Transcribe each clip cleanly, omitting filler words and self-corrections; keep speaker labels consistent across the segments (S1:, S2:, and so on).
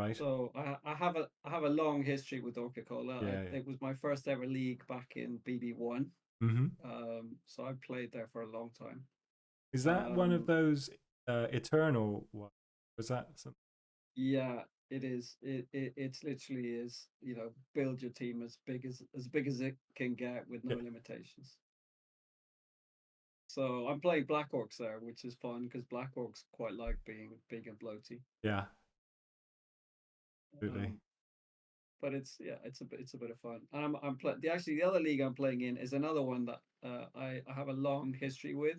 S1: Right.
S2: So I have a long history with Orca Cola.
S1: Yeah. Yeah.
S2: It was my first ever league back in BB1.
S1: Mm-hmm.
S2: So I played there for a long time.
S1: Is that one of
S2: Um,
S1: those eternal ones? Was that some?
S2: yeah, it is. It's literally is, build your team as big as it can get with no
S1: Yeah.
S2: limitations. So I'm playing Black Orcs there, which is fun because Black Orcs quite like being big and bloaty.
S1: Yeah. Absolutely.
S2: Um, but it's a bit of fun. And actually the other league I'm playing in is another one that I have a long history with,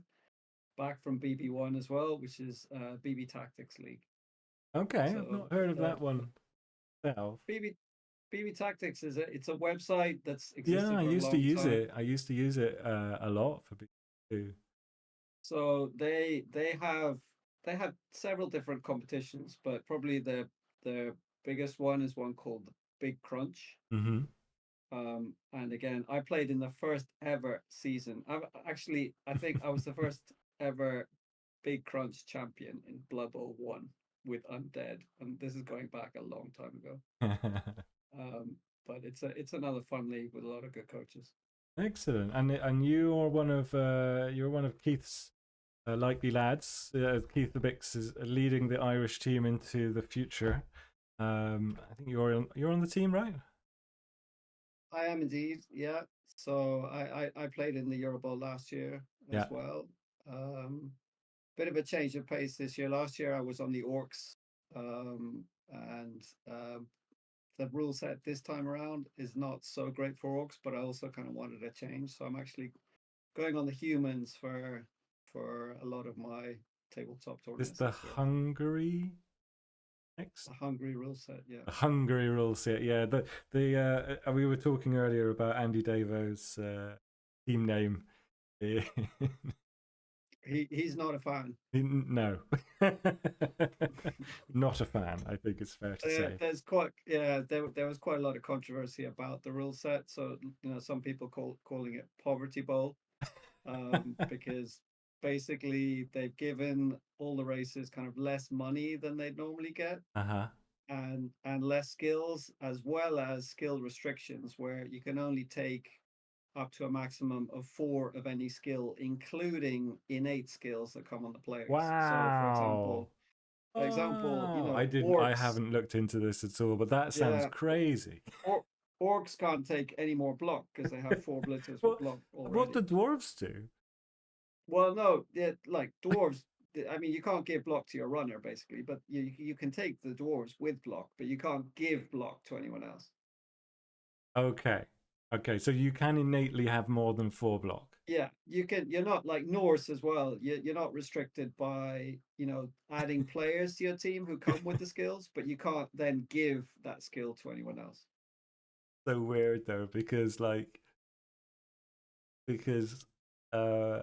S2: back from BB1 as well, which is BB Tactics League.
S1: Okay, I've
S2: So
S1: not heard of
S2: the
S1: that one myself.
S2: BB BB Tactics it's a website that's
S1: Yeah,
S2: existed for a long time.
S1: I used to use it a lot for people.
S2: So they have several different competitions, but probably the biggest one is one called the Big Crunch.
S1: Mm-hmm.
S2: And again, I played in the first ever season. I think I was the first ever Big Crunch champion in Blood Bowl 1 with Undead, and this is going back a long time ago. Um, but it's another fun league with a lot of good coaches.
S1: Excellent. And you're one of Keith's likely lads. Keith the Bix is leading the Irish team into the future. I think you're on the team, right?
S2: I am indeed, yeah. So I played in the Euro Bowl last year
S1: Yeah.
S2: as well. Um, Bit of a change of pace this year. Last year I was on the Orcs, and the rule set this time around is not so great for Orcs, but I also kind of wanted a change. So I'm actually going on the humans for a lot of my tabletop
S1: Is
S2: tournaments
S1: the
S2: this year.
S1: Hungary next?
S2: A Hungry rule set, yeah.
S1: The Hungary rule set, yeah. The we were talking earlier about Andy Davo's team name.
S2: He's not a fan.
S1: No, not a fan. I think it's fair to say.
S2: There was quite a lot of controversy about the rule set. So some people calling it poverty bowl, because basically they've given all the races kind of less money than they'd normally get,
S1: Uh huh.
S2: and less skills, as well as skill restrictions where you can only take up to a maximum of 4 of any skill, including innate skills that come on the players. So for
S1: Example,
S2: example,
S1: oh, I
S2: orcs,
S1: haven't looked into this at all, but that sounds
S2: yeah,
S1: crazy.
S2: or, orcs can't take any more block because they have 4 blitzers with
S1: What
S2: block
S1: what do
S2: already.
S1: dwarves do?
S2: Well, no, like dwarves. I mean, you can't give block to your runner basically, but you can take the dwarves with block, but you can't give block to anyone else.
S1: Okay, okay, so you can innately have more than 4 block.
S2: Yeah, you can. You're not like Norse as well. You're not restricted by adding players to your team who come with the skills, but you can't then give that skill to anyone else.
S1: So weird though, because because uh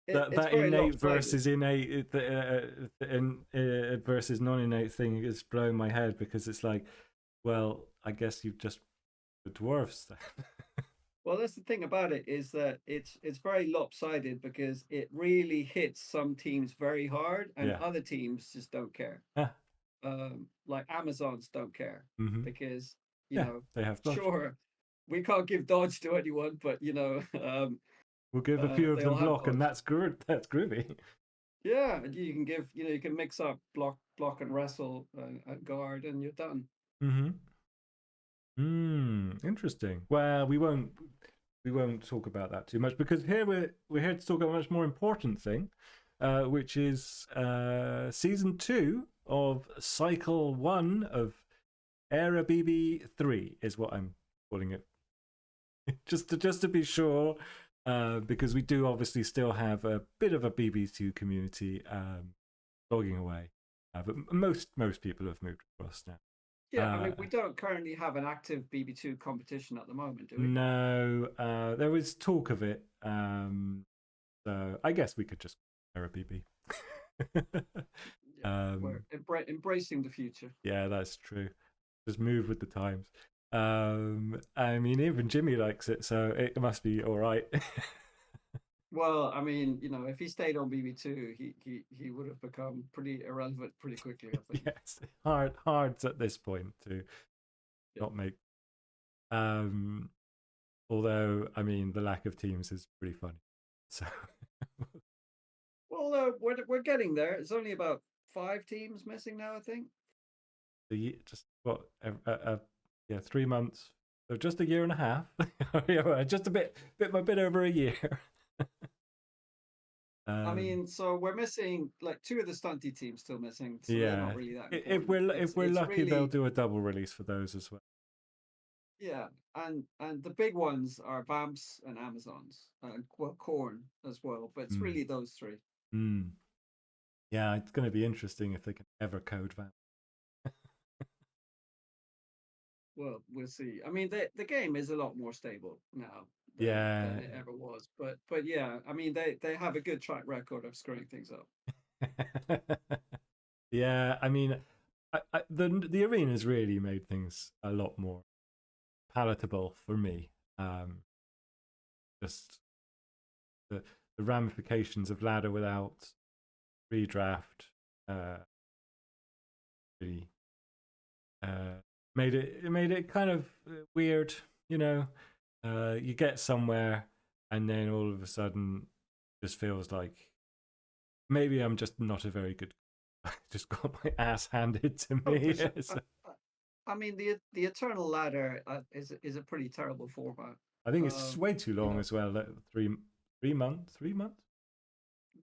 S2: It's
S1: that
S2: very
S1: innate
S2: lopsided.
S1: versus innate versus non-innate thing is blowing my head because it's like, well, I guess you've just the dwarfs then.
S2: Well, that's the thing about it, is that it's very lopsided because it really hits some teams very hard, and
S1: Yeah.
S2: other teams just don't care.
S1: Ah,
S2: Like Amazons don't care
S1: mm-hmm.
S2: because
S1: Yeah, they have dodge.
S2: sure, we can't give dodge to anyone, but
S1: We'll give a few of
S2: they
S1: them
S2: all have
S1: block, and
S2: dodge.
S1: that's good. That's groovy.
S2: Yeah, and you can you can mix up block and wrestle, guard, and you're done.
S1: Mm-hmm. Interesting. Well, we won't talk about that too much because here we're here to talk about a much more important thing, which is season 2 of cycle 1 of Eire BB3 is what I'm calling it. just to be sure, because we do obviously still have a bit of a BB2 community logging away, but most people have moved across now.
S2: Yeah, I mean, we don't currently have an active BB2 competition at the moment, do we?
S1: No, there was talk of it. So I guess we could just Eire BB.
S2: Yeah, we're embracing the future.
S1: Yeah, that's true. Just move with the times. I mean, even Jimmy likes it, so it must be all right.
S2: Well, I mean, if he stayed on BB2, he would have become pretty irrelevant pretty quickly, I think.
S1: Yes, hard at this point to
S2: Yeah.
S1: not make. Um, although I mean, the lack of teams is pretty funny. So
S2: Well, we're getting there. It's only about 5 teams missing now, I think.
S1: just what yeah, 3 months. So just a year and a half. Yeah, well, just a bit over a year.
S2: I mean, so we're missing like 2 of the stunty teams still missing, so they're not
S1: Yeah,
S2: really that
S1: if
S2: important.
S1: we're
S2: It's
S1: lucky, they'll
S2: really,
S1: do a double release for those as well.
S2: yeah, and the big ones are Vamps and Amazons and Corn as well, but it's
S1: Mm.
S2: really those 3.
S1: Mm. Yeah, it's going to be interesting if they can ever code that.
S2: Well, we'll see. I mean, the game is a lot more stable now than
S1: Yeah.
S2: it ever was, but yeah, I mean they have a good track record of screwing things up.
S1: Yeah, I mean, the arenas really made things a lot more palatable for me. Just the ramifications of ladder without redraft really made it kind of weird. You know, you get somewhere and then all of a sudden, just feels like maybe I'm just not a very good. I just got my ass handed to
S2: Oh, for
S1: me.
S2: sure.
S1: So,
S2: I mean, the Eternal Ladder is a pretty terrible format.
S1: I think it's way too
S2: You
S1: long
S2: know,
S1: as well. Like 3 months, 3 months,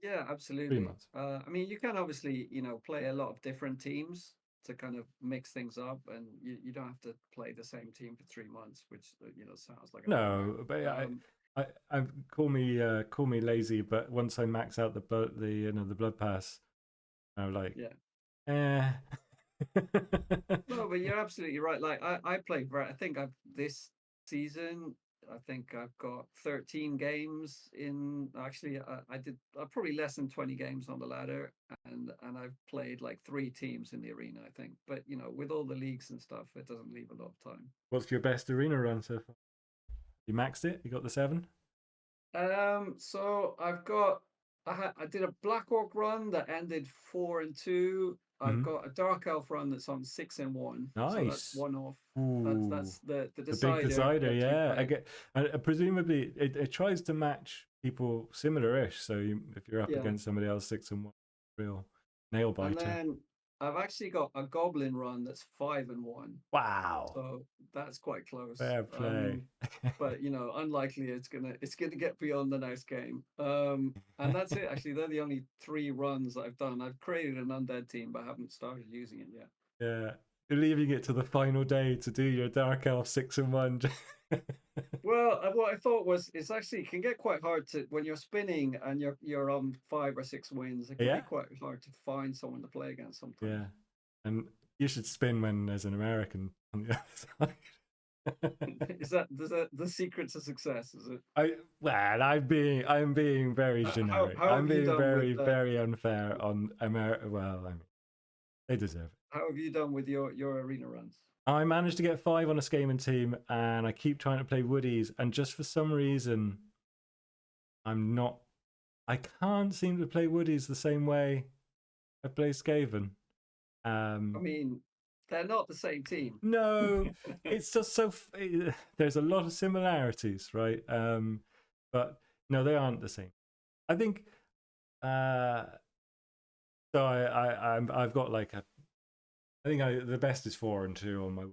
S2: yeah,
S1: three
S2: absolutely.
S1: months.
S2: I mean, you can obviously play a lot of different teams to kind of mix things up, and you don't have to play the same team for 3 months, which sounds like a nightmare.
S1: No, but I call me lazy, but once I max out the blood pass, I'm like,
S2: Yeah.
S1: eh.
S2: No, but you're absolutely right. Like I played I think I've this season, I think I've got 13 games in. Actually, I did probably less than 20 games on the ladder, and I've played like 3 teams in the arena, I think. But with all the leagues and stuff, it doesn't leave a lot of time.
S1: What's your best arena run so far? You maxed it. You got the 7.
S2: So I did a Black Orc run that ended 4-2. I've
S1: Mm-hmm.
S2: got a Dark Elf run that's on 6-1. So that's
S1: Nice.
S2: one off.
S1: Ooh,
S2: That's the
S1: the big
S2: decider
S1: decider.
S2: gets
S1: Yeah, I
S2: replayed.
S1: get. And presumably, it tries to match people similar-ish. So if you're up
S2: Yeah.
S1: against somebody else 6-1, real nail
S2: And
S1: biter.
S2: then I've actually got a Goblin run that's 5-1.
S1: Wow.
S2: So that's quite close.
S1: Fair play.
S2: But unlikely it's gonna get beyond the next game. And that's it. Actually, they're the only 3 runs I've done. I've created an undead team, but I haven't started using it yet.
S1: Yeah, you're leaving it to the final day to do your Dark Elf 6-1.
S2: Well, what I thought was it's actually can get quite hard to when you're spinning and you're on 5 or 6 wins. It can be
S1: Yeah,
S2: quite hard to find someone to play against sometimes.
S1: yeah, and you should spin when there's an American on the other side.
S2: Is that the secret to success? Is it?
S1: I'm being very
S2: How
S1: generic.
S2: how
S1: I'm
S2: have you
S1: being
S2: done with
S1: very unfair on America. Well, I mean, they deserve it.
S2: how have you done with your arena runs?
S1: I managed to get 5 on a Skaman team, and I keep trying to play Woodies, and just for some reason, I'm not. I can't seem to play Woodies the same way I play Skaven.
S2: I mean, they're not the same team.
S1: No, it's just there's a lot of similarities, right? But no, they aren't the same. I think. Uh, so I've got like I think the best is 4-2 on my.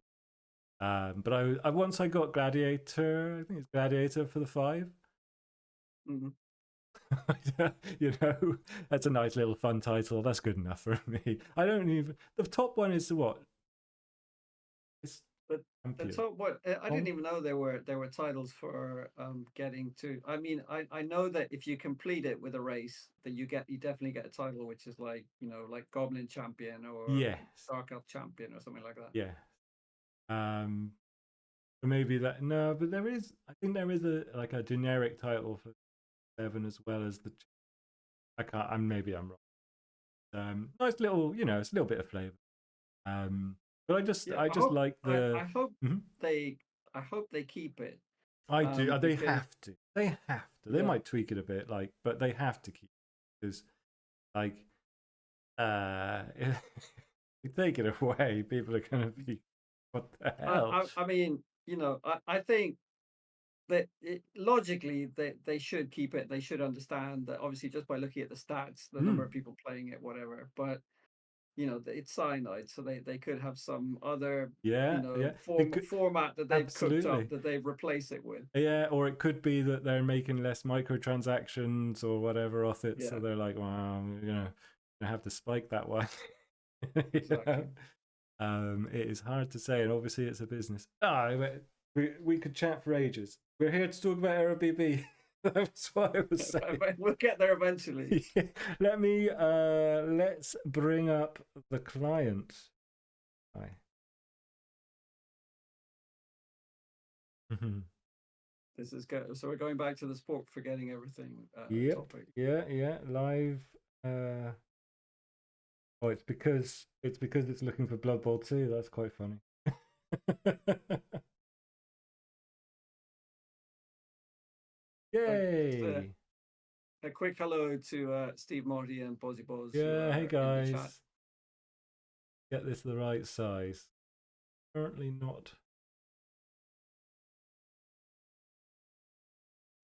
S1: But I once I got Gladiator. I think it's Gladiator for the 5.
S2: Mhm.
S1: You know, that's a nice little fun title. That's good enough for me. I don't even. The top one is what? It's
S2: But
S1: champion.
S2: top what I didn't even know there were titles for getting to. I mean, I know that if you complete it with a race, that you definitely get a title, which is like like Goblin Champion or
S1: Yes.
S2: Dark Elf Champion or something like that.
S1: Yeah. Maybe that no, but there is. I think there is a generic title for 7 as well as the. I can't. Maybe I'm wrong. Nice little, it's a little bit of flavor. But
S2: Yeah,
S1: I
S2: I
S1: just
S2: hope
S1: like
S2: I,
S1: the.
S2: I hope
S1: Mhm.
S2: they I hope they keep it
S1: I do. They
S2: because
S1: have to. They have to. They
S2: yeah,
S1: might tweak it a bit, like, but they have to keep because, like, if you take it away, people are going to be, what the hell?
S2: I mean, I think that logically they should keep it. They should understand that obviously just by looking at the stats, the number of people playing it, whatever. But it's cyanide, so they could have some other
S1: Yeah, yeah.
S2: format that they've cooked up
S1: Absolutely.
S2: that they replace it with.
S1: Yeah, or it could be that they're making less microtransactions or whatever off it, so
S2: Yeah,
S1: they're like, well, I have to spike that one.
S2: exactly.
S1: It is hard to say, and obviously it's a business. We could chat for ages. We're here to talk about Airbnb. That's what I was saying.
S2: We'll get there eventually.
S1: Yeah. Let's bring up the client. Hi.
S2: This is good. So we're going back to the sport, forgetting everything
S1: Yep.
S2: topic.
S1: Yeah. Live. Oh, it's because it's looking for Blood Bowl 2. That's quite funny. Yay!
S2: A quick hello to Steve Marty and Bozzy Boz who
S1: Yeah, hey
S2: are in the chat.
S1: guys. Get this the right size. Currently not.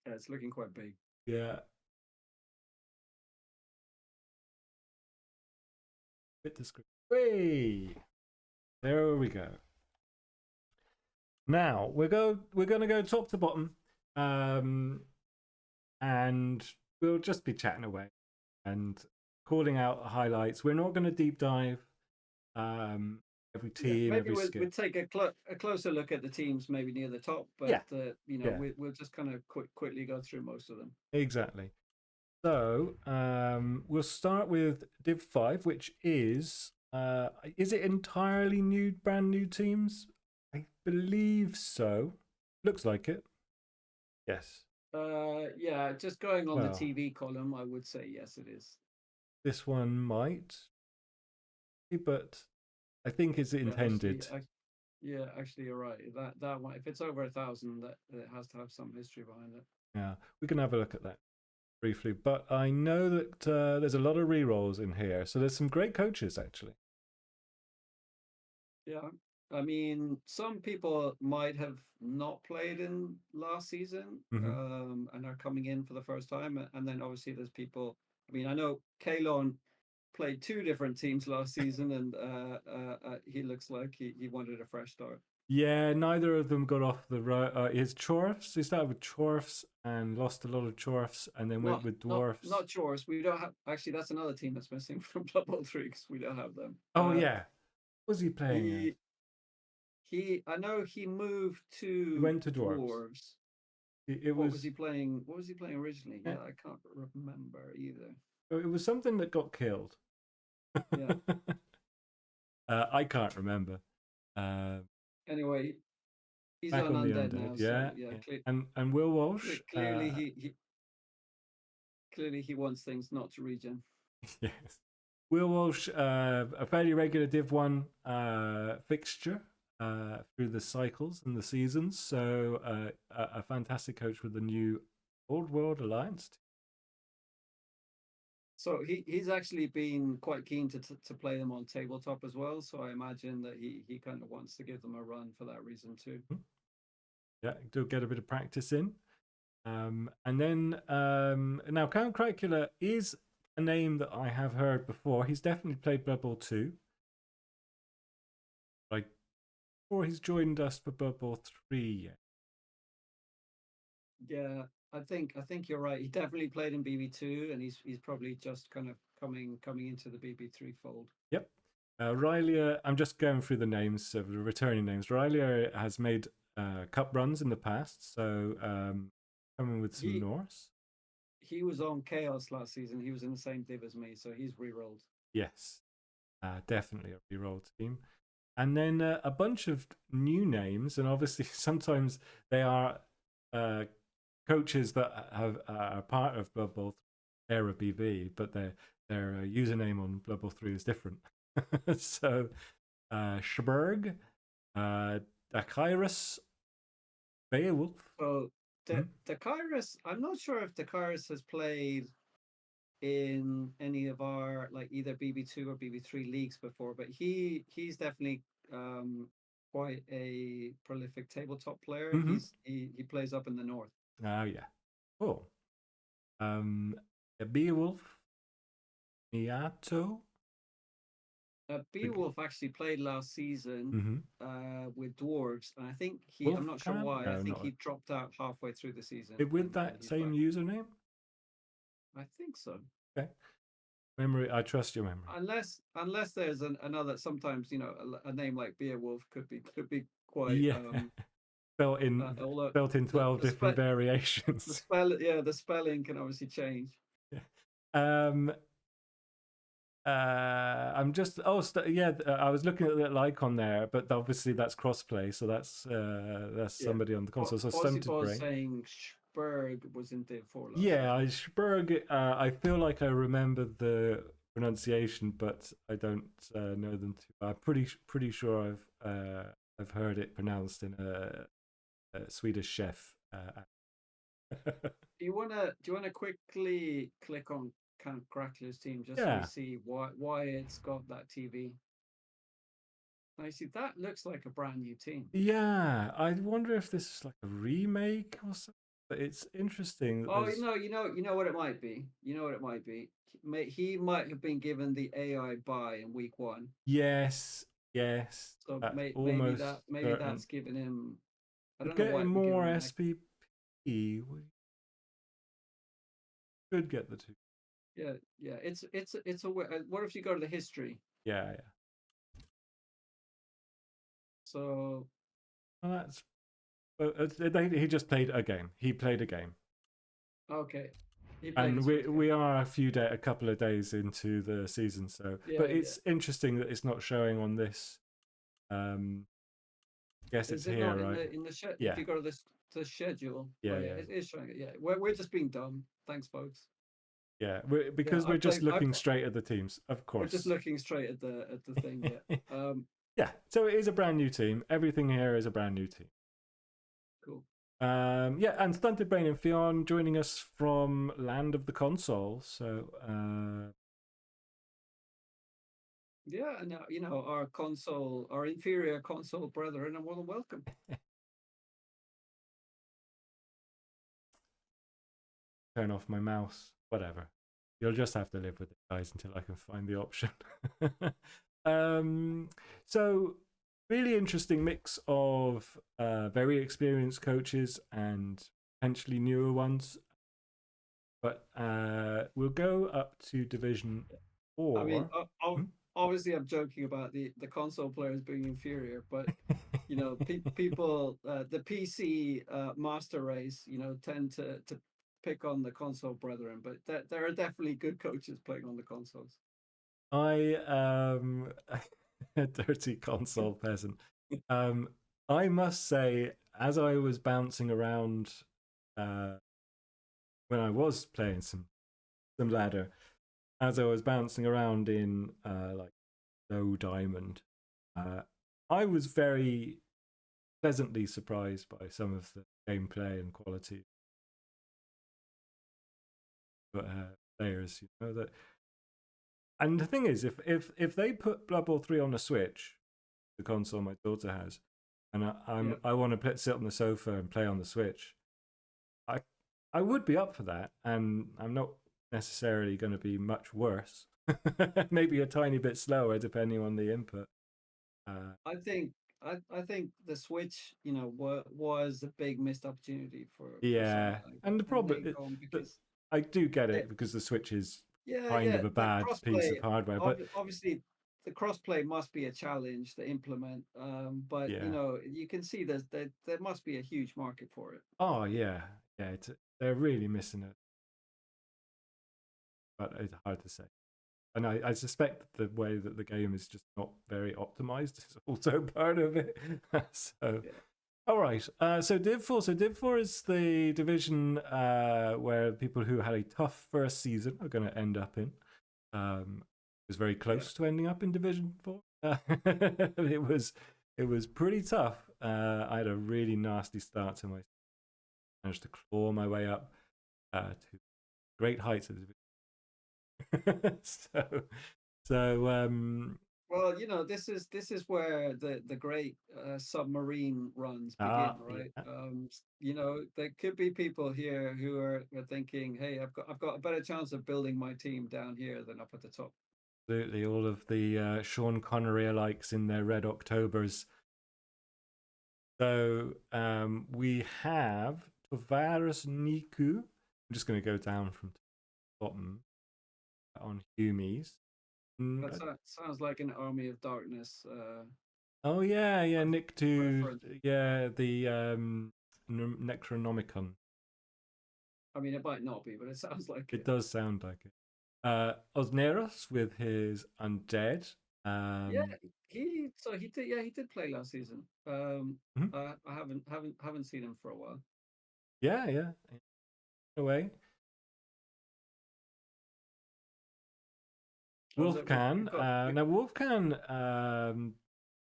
S2: Yeah, it's looking quite big.
S1: Yeah. Bit discreet. Way. There we go. Now we're going to go top to bottom, and we'll just be chatting away and calling out highlights. We're not going to deep dive every team,
S2: maybe
S1: every skill.
S2: we'll take a closer look at the teams maybe near the top, but we'll just kind of quickly go through most of them.
S1: Exactly. So we'll start with Div 5, which is it entirely brand new teams? I believe so. Looks like it. Yes.
S2: Yeah, just going on the TV column, I would say yes, it is.
S1: This one might, but I think it's intended.
S2: Actually, you're right. That one, if it's over 1,000, that it has to have some history behind it.
S1: Yeah, we can have a look at that briefly. But I know that there's a lot of rerolls in here, so there's some great coaches actually.
S2: Yeah, I mean, some people might have not played in last season and are coming in for the first time. And then obviously there's people, I mean, I know Kalon played 2 different teams last season and he looks like he wanted a fresh start.
S1: Yeah, neither of them got off the road. His Chorfs, he started with Chorfs and lost a lot of Chorfs and then went with Dwarfs.
S2: Not Chorfs. We don't have, actually, that's another team that's missing from Blood Bowl 3 because we don't have them.
S1: Oh, yeah. What was he playing?
S2: I know he moved to.
S1: He went to Dwarves.
S2: What was he playing? What was he playing originally? Yeah, I can't remember either.
S1: It was something that got killed.
S2: Yeah.
S1: I can't remember.
S2: Anyway, he's
S1: back
S2: on
S1: on the
S2: undead now.
S1: Yeah.
S2: So, yeah.
S1: And Will Walsh.
S2: Clearly he wants things not to regen.
S1: Yes. Will Walsh, a fairly regular Div 1 fixture through the cycles and the seasons. So a fantastic coach with the new Old World Alliance.
S2: So he's actually been quite keen to play them on tabletop as well. So I imagine that he kind of wants to give them a run for that reason too.
S1: Yeah, do get a bit of practice in. And then now Count Cracula is a name that I have heard before. He's definitely played Blood Bowl 2. Like before he's joined us for Blood Bowl 3 yet.
S2: Yeah, I think you're right. He definitely played in BB2 and he's probably just kind of coming into the BB3 fold.
S1: Yep. Rylia, I'm just going through the names of the returning names. Rylia has made cup runs in the past, so coming with some Norse.
S2: He was on Chaos last season. He was in the same div as me, so he's re-rolled.
S1: Yes, definitely a re-roll team. And then a bunch of new names, and obviously sometimes they are coaches that are part of Blood Bowl Eire BB, but their username on Blood Bowl 3 is different. So Schberg, Dakairis, Beowulf.
S2: So
S1: Mhm.
S2: the Kairos, I'm not sure if the Kairos has played in any of our like either BB2 or BB3 leagues before, but he's definitely quite a prolific tabletop player.
S1: Mhm.
S2: He plays up in the north.
S1: Oh yeah. Cool. Beowulf. Miato.
S2: Beowulf actually played last season
S1: Mm-hmm.
S2: with dwarves, and I think I'm not sure
S1: Wolfcamp?
S2: why. I
S1: No,
S2: think he
S1: not
S2: dropped out halfway through the season,
S1: with
S2: and
S1: that
S2: he's
S1: same
S2: back.
S1: username.
S2: I think so.
S1: Okay. Memory. I trust your memory.
S2: Unless there's another. Sometimes a name like Beowulf could be quite
S1: Yeah.
S2: although
S1: Built in 12 different
S2: the
S1: variations.
S2: the spelling can obviously change.
S1: Yeah. Um. I'm just. Oh, yeah. I was looking at the little icon there, but obviously that's crossplay, so that's
S2: Yeah.
S1: somebody on the console. So
S2: Ozzy
S1: Stunted
S2: was
S1: Brain.
S2: saying Spurg was in Div 4 last
S1: Yeah,
S2: season.
S1: Iceberg. I feel like I remember the pronunciation, but I don't know them too. I'm pretty sure I've heard it pronounced in a Swedish chef.
S2: Do you wanna quickly click on kind of Crackler's team just so we
S1: Yeah,
S2: see why it's got that TV? Now you see that looks like a brand new team.
S1: yeah. I wonder if this is like a remake or something. But it's interesting that
S2: Oh,
S1: there's.
S2: you know what it might be. You know what it might be. He might have been given the AI buy in week 1,
S1: Yes, yes.
S2: so
S1: That's almost
S2: maybe
S1: certain.
S2: that's given him. I
S1: But
S2: don't know why
S1: getting
S2: it would give
S1: more
S2: him an.
S1: SPP, we could get the two.
S2: Yeah, yeah. It's a. What if you go to the history?
S1: Yeah, yeah.
S2: So
S1: Well, that's. He just played a game. He played a game.
S2: okay, he played
S1: And
S2: his
S1: we
S2: first game.
S1: we are a couple of days into the season, so
S2: Yeah,
S1: but
S2: yeah.
S1: it's interesting that it's not showing on this. Guess it's
S2: Is it
S1: here,
S2: not in
S1: right?
S2: the if
S1: Yeah,
S2: you go to this the schedule?
S1: yeah,
S2: Well, yeah,
S1: yeah,
S2: it is showing it. Yeah, we're just being dumb. Thanks, folks.
S1: yeah.
S2: Yeah,
S1: Because we're just looking straight at the teams, of
S2: we're just
S1: course.
S2: looking straight at the thing. Yeah.
S1: Yeah, so it is a brand new team. Everything here is a brand new team.
S2: Cool.
S1: Yeah, and Stunted Brain and Fionn joining us from Land of the Console. So,
S2: Yeah, and our inferior console brethren are more than welcome.
S1: turn off my mouse. Whatever. You'll just have to live with it, guys, until I can find the option. So, really interesting mix of very experienced coaches and potentially newer ones. But we'll go up to Division
S2: I mean,
S1: 4. Hmm?
S2: obviously, I'm joking about the console players being inferior, but people, the PC master race, tend to pick on the console brethren, but there are definitely good coaches playing on the consoles.
S1: I a dirty console peasant. I must say, as I was bouncing around uh, when I was playing some ladder, as I was bouncing around in like low diamond, uh, I was very pleasantly surprised by some of the gameplay and quality of players. That. And the thing is, if they put Blood Bowl 3 on the Switch, the console my daughter has, and
S2: Yeah,
S1: I want to sit on the sofa and play on the Switch, I I would be up for that, and I'm not necessarily going to be much worse. Maybe a tiny bit slower depending on the input.
S2: I think I think the Switch, was a big missed opportunity for
S1: Yeah,
S2: something like
S1: and
S2: that,
S1: the
S2: and
S1: problem
S2: they gone because
S1: I do get
S2: they,
S1: it because the Switch is
S2: yeah,
S1: kind
S2: yeah,
S1: of a
S2: the
S1: bad piece
S2: crossplay.
S1: of hardware, but
S2: Obviously, the crossplay must be a challenge to implement. But
S1: yeah.
S2: you can see there must be a huge market for it.
S1: Oh yeah, yeah. They're really missing it, but it's hard to say. And I suspect the way that the game is just not very optimized is also part of it. So,
S2: Yeah,
S1: all right. So Div 4. So Div 4 is the division where people who had a tough first season are going to end up in. It was very
S2: yeah,
S1: close to ending up in Division 4. It was it was pretty tough. I had a really nasty start to my. Managed to claw my way up to great heights of the so
S2: Well, this is where the great submarine runs begin, right?
S1: yeah,
S2: There could be people here who are thinking, "Hey, I've got a better chance of building my team down here than up at the top."
S1: absolutely. All of the Sean Connery likes in their Red Octobers. So we have Tovaris Niku. I'm just going to go down from bottom on Humies.
S2: That sounds like an Army of Darkness
S1: Oh yeah, Nick to
S2: reference.
S1: yeah the Necronomicon.
S2: I mean, it might not be, but it sounds like
S1: It
S2: it.
S1: does sound like it. Osneros with his undead.
S2: Yeah,
S1: Um,
S2: he did. Yeah, he did play last season.
S1: mhm.
S2: I haven't seen him for a while.
S1: Yeah, in a way.
S2: So look, we've
S1: Wolfcan.
S2: got
S1: Now Wolfcan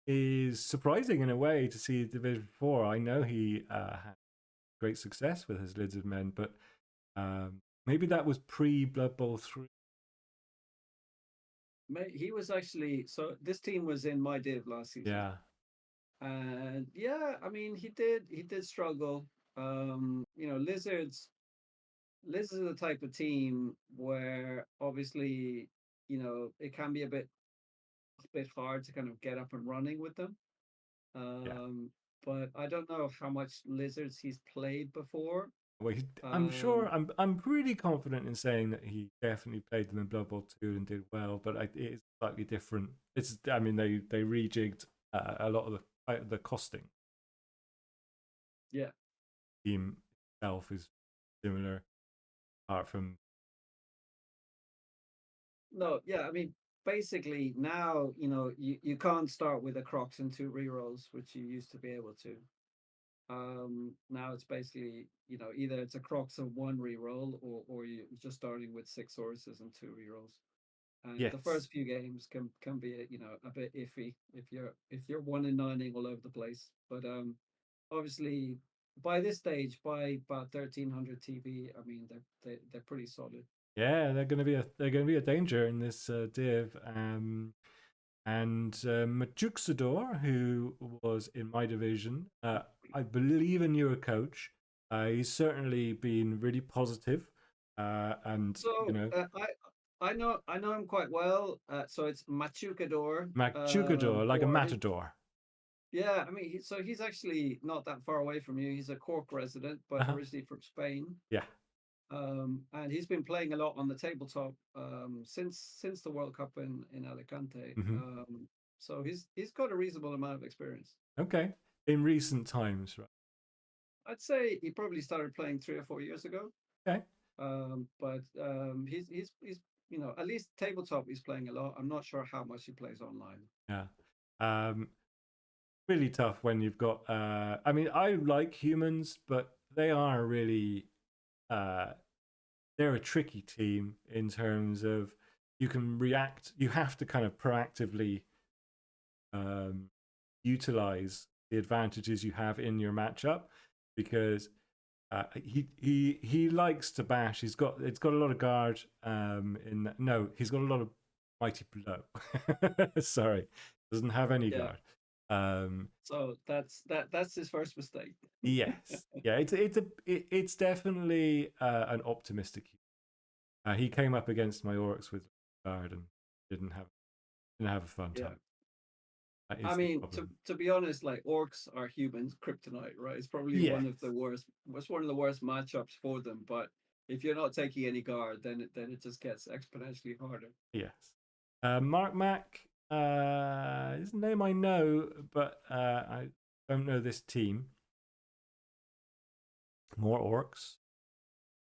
S1: is surprising in a way to see Division 4. I know he had great success with his Lids of Men, but maybe that was pre Blood Bowl 3.
S2: he was actually, so this team was in my div last season,
S1: Yeah,
S2: and yeah, I mean he did struggle. Lizards are the type of team where obviously it can be a bit hard to kind of get up and running with them.
S1: yeah.
S2: Um, but I don't know how much Lizards he's played before.
S1: Well, I'm sure.
S2: Um,
S1: I'm pretty confident in saying that he definitely played them in Blood Bowl 2 and did well, but it is slightly different. It's. I mean, they rejigged a lot of the costing.
S2: yeah,
S1: Team itself is similar, apart from
S2: no, yeah, I mean basically now you can't start with a Crocs and two rerolls, which you used to be able to. Now it's basically either it's a Crocs and one reroll, or you're just starting with six sources and two rerolls. And the
S1: yes,
S2: first few games can be a bit iffy if you're one in nining all over the place. But obviously by this stage, by about 1300 TV, I mean they're pretty solid.
S1: yeah, they're gonna be a danger in this div. And Machuxador, who was in my division, I believe a newer coach. He's certainly been really positive, and
S2: So I know him quite well. So it's Machucador.
S1: Machucador, like a
S2: Or
S1: matador.
S2: yeah, I mean he's actually not that far away from you. He's a Cork resident, but
S1: Uh-huh.
S2: originally from Spain.
S1: Yeah,
S2: And he's been playing a lot on the tabletop since the World Cup in Alicante.
S1: hmm
S2: So he's got a reasonable amount of experience.
S1: okay. In recent times, right?
S2: I'd say he probably started playing 3 or 4 years ago.
S1: Okay,
S2: But he's at least tabletop he's playing a lot. I'm not sure how much he plays online.
S1: yeah. Really tough when you've got. I mean, I like humans, but they are really. Uh, they're a tricky team in terms of you can react. You have to kind of proactively um, utilize the advantages you have in your matchup because he likes to bash. It's got a lot of guard. He's got a lot of mighty blow. Sorry, doesn't have any
S2: Yeah.
S1: guard. Um,
S2: So that's his first mistake.
S1: yes, yeah, it's definitely an optimistic. He came up against my orcs with guard and didn't have a fun
S2: Yeah.
S1: time. That
S2: I
S1: is the
S2: mean, to
S1: problem.
S2: to be honest, like orcs are humans, kryptonite, right? It's probably
S1: Yes,
S2: one of the worst. It's one of the worst matchups for them. But if you're not taking any guard, then it just gets exponentially harder.
S1: yes. Mark Mack, his name I know, but I don't know this team. More orcs,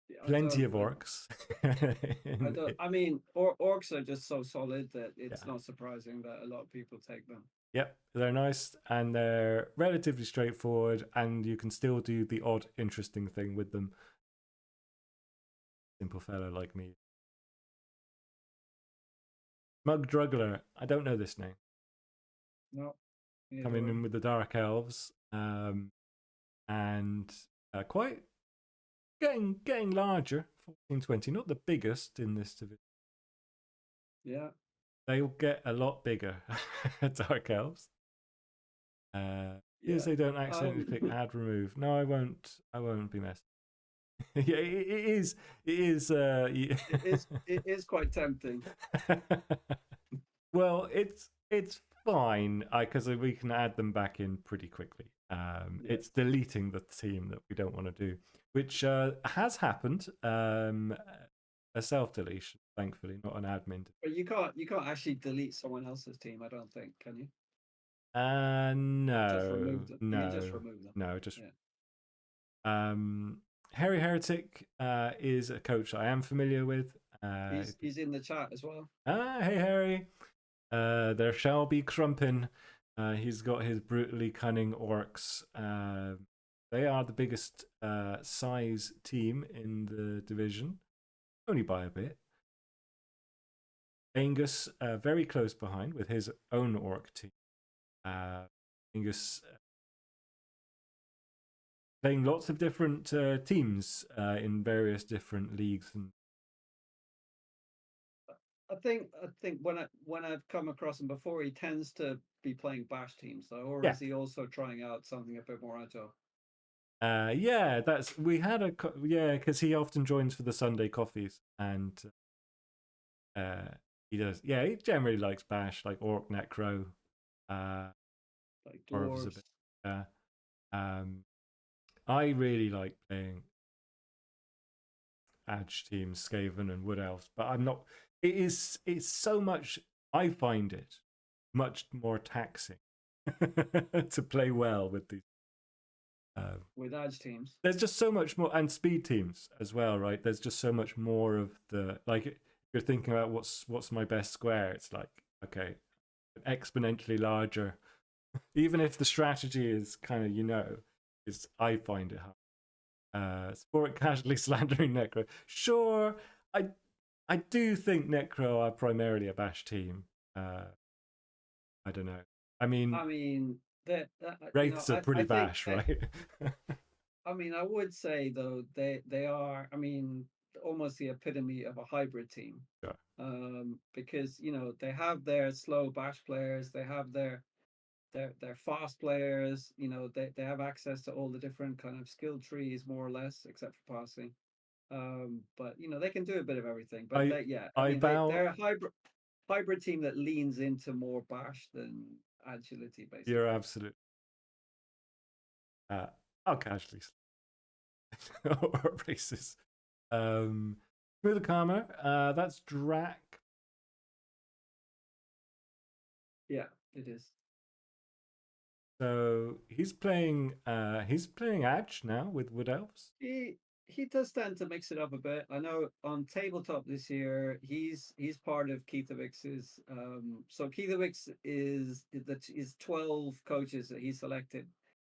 S2: Yeah,
S1: plenty of orcs.
S2: I don't. I mean, orcs are just so solid that
S1: Yeah.
S2: it's not surprising that a lot of people take them.
S1: Yep, they're nice and they're relatively straightforward, and you can still do the odd, interesting thing with them. Simple fellow like me. Mug Druggler, I don't know this name.
S2: No.
S1: coming in with the Dark Elves, and quite getting larger. 1420, not the biggest in this division.
S2: Yeah.
S1: They'll get a lot bigger, Dark Elves. Because they don't accidentally click add remove. No, I won't. I won't be messed. Yeah, it is. It is.
S2: It is quite tempting.
S1: Well, it's fine because we can add them back in pretty quickly. It's deleting the team that we don't want to do, which has happened. A self deletion, thankfully, not an admin.
S2: But you can't actually delete someone else's team. I don't think, can you?
S1: No,
S2: Just remove them.
S1: no,
S2: You can just remove them.
S1: No, just. Harry Heretic is a coach I am familiar with.
S2: He's in the chat as well.
S1: Hey Harry. There shall be Crumpin. He's got his brutally cunning orcs. They are the biggest size team in the division, only by a bit. Angus very close behind with his own orc team. Angus playing lots of different teams in various different leagues. And
S2: I think when I've come across him before, he tends to be playing bash teams, though, or is he also trying out something a bit more agile?
S1: Because he often joins for the Sunday coffees, and he does. Yeah, he generally likes bash, like orc necro,
S2: like dwarves.
S1: I really like playing Edge teams, Skaven and Wood Elves, but I'm not. It's so much. I find it much more taxing to play well with these.
S2: With Edge teams,
S1: there's just so much more, and speed teams as well, right? There's just so much more of the like. If you're thinking about what's my best square, it's like okay, exponentially larger. Even if the strategy is kind of I find it hard. Spork casually slandering Necro. Sure, I do think Necro are primarily a bash team. I don't know. I mean, Wraiths are pretty bash, right?
S2: I mean, I would say though they are. I mean, almost the epitome of a hybrid team.
S1: Sure.
S2: Because they have their slow bash players, they have their fast players. They have access to all the different kind of skill trees, more or less, except for passing. But they can do a bit of everything. But they're a hybrid team that leans into more bash than agility, basically.
S1: You're absolute. I'll casually or racist. Smooth Karma, that's Drac.
S2: Yeah, it is.
S1: So he's playing Edge now with Wood Elves.
S2: He does tend to mix it up a bit. I know on tabletop this year, he's part of Keithavix's. So Keithavix is 12 coaches that he selected.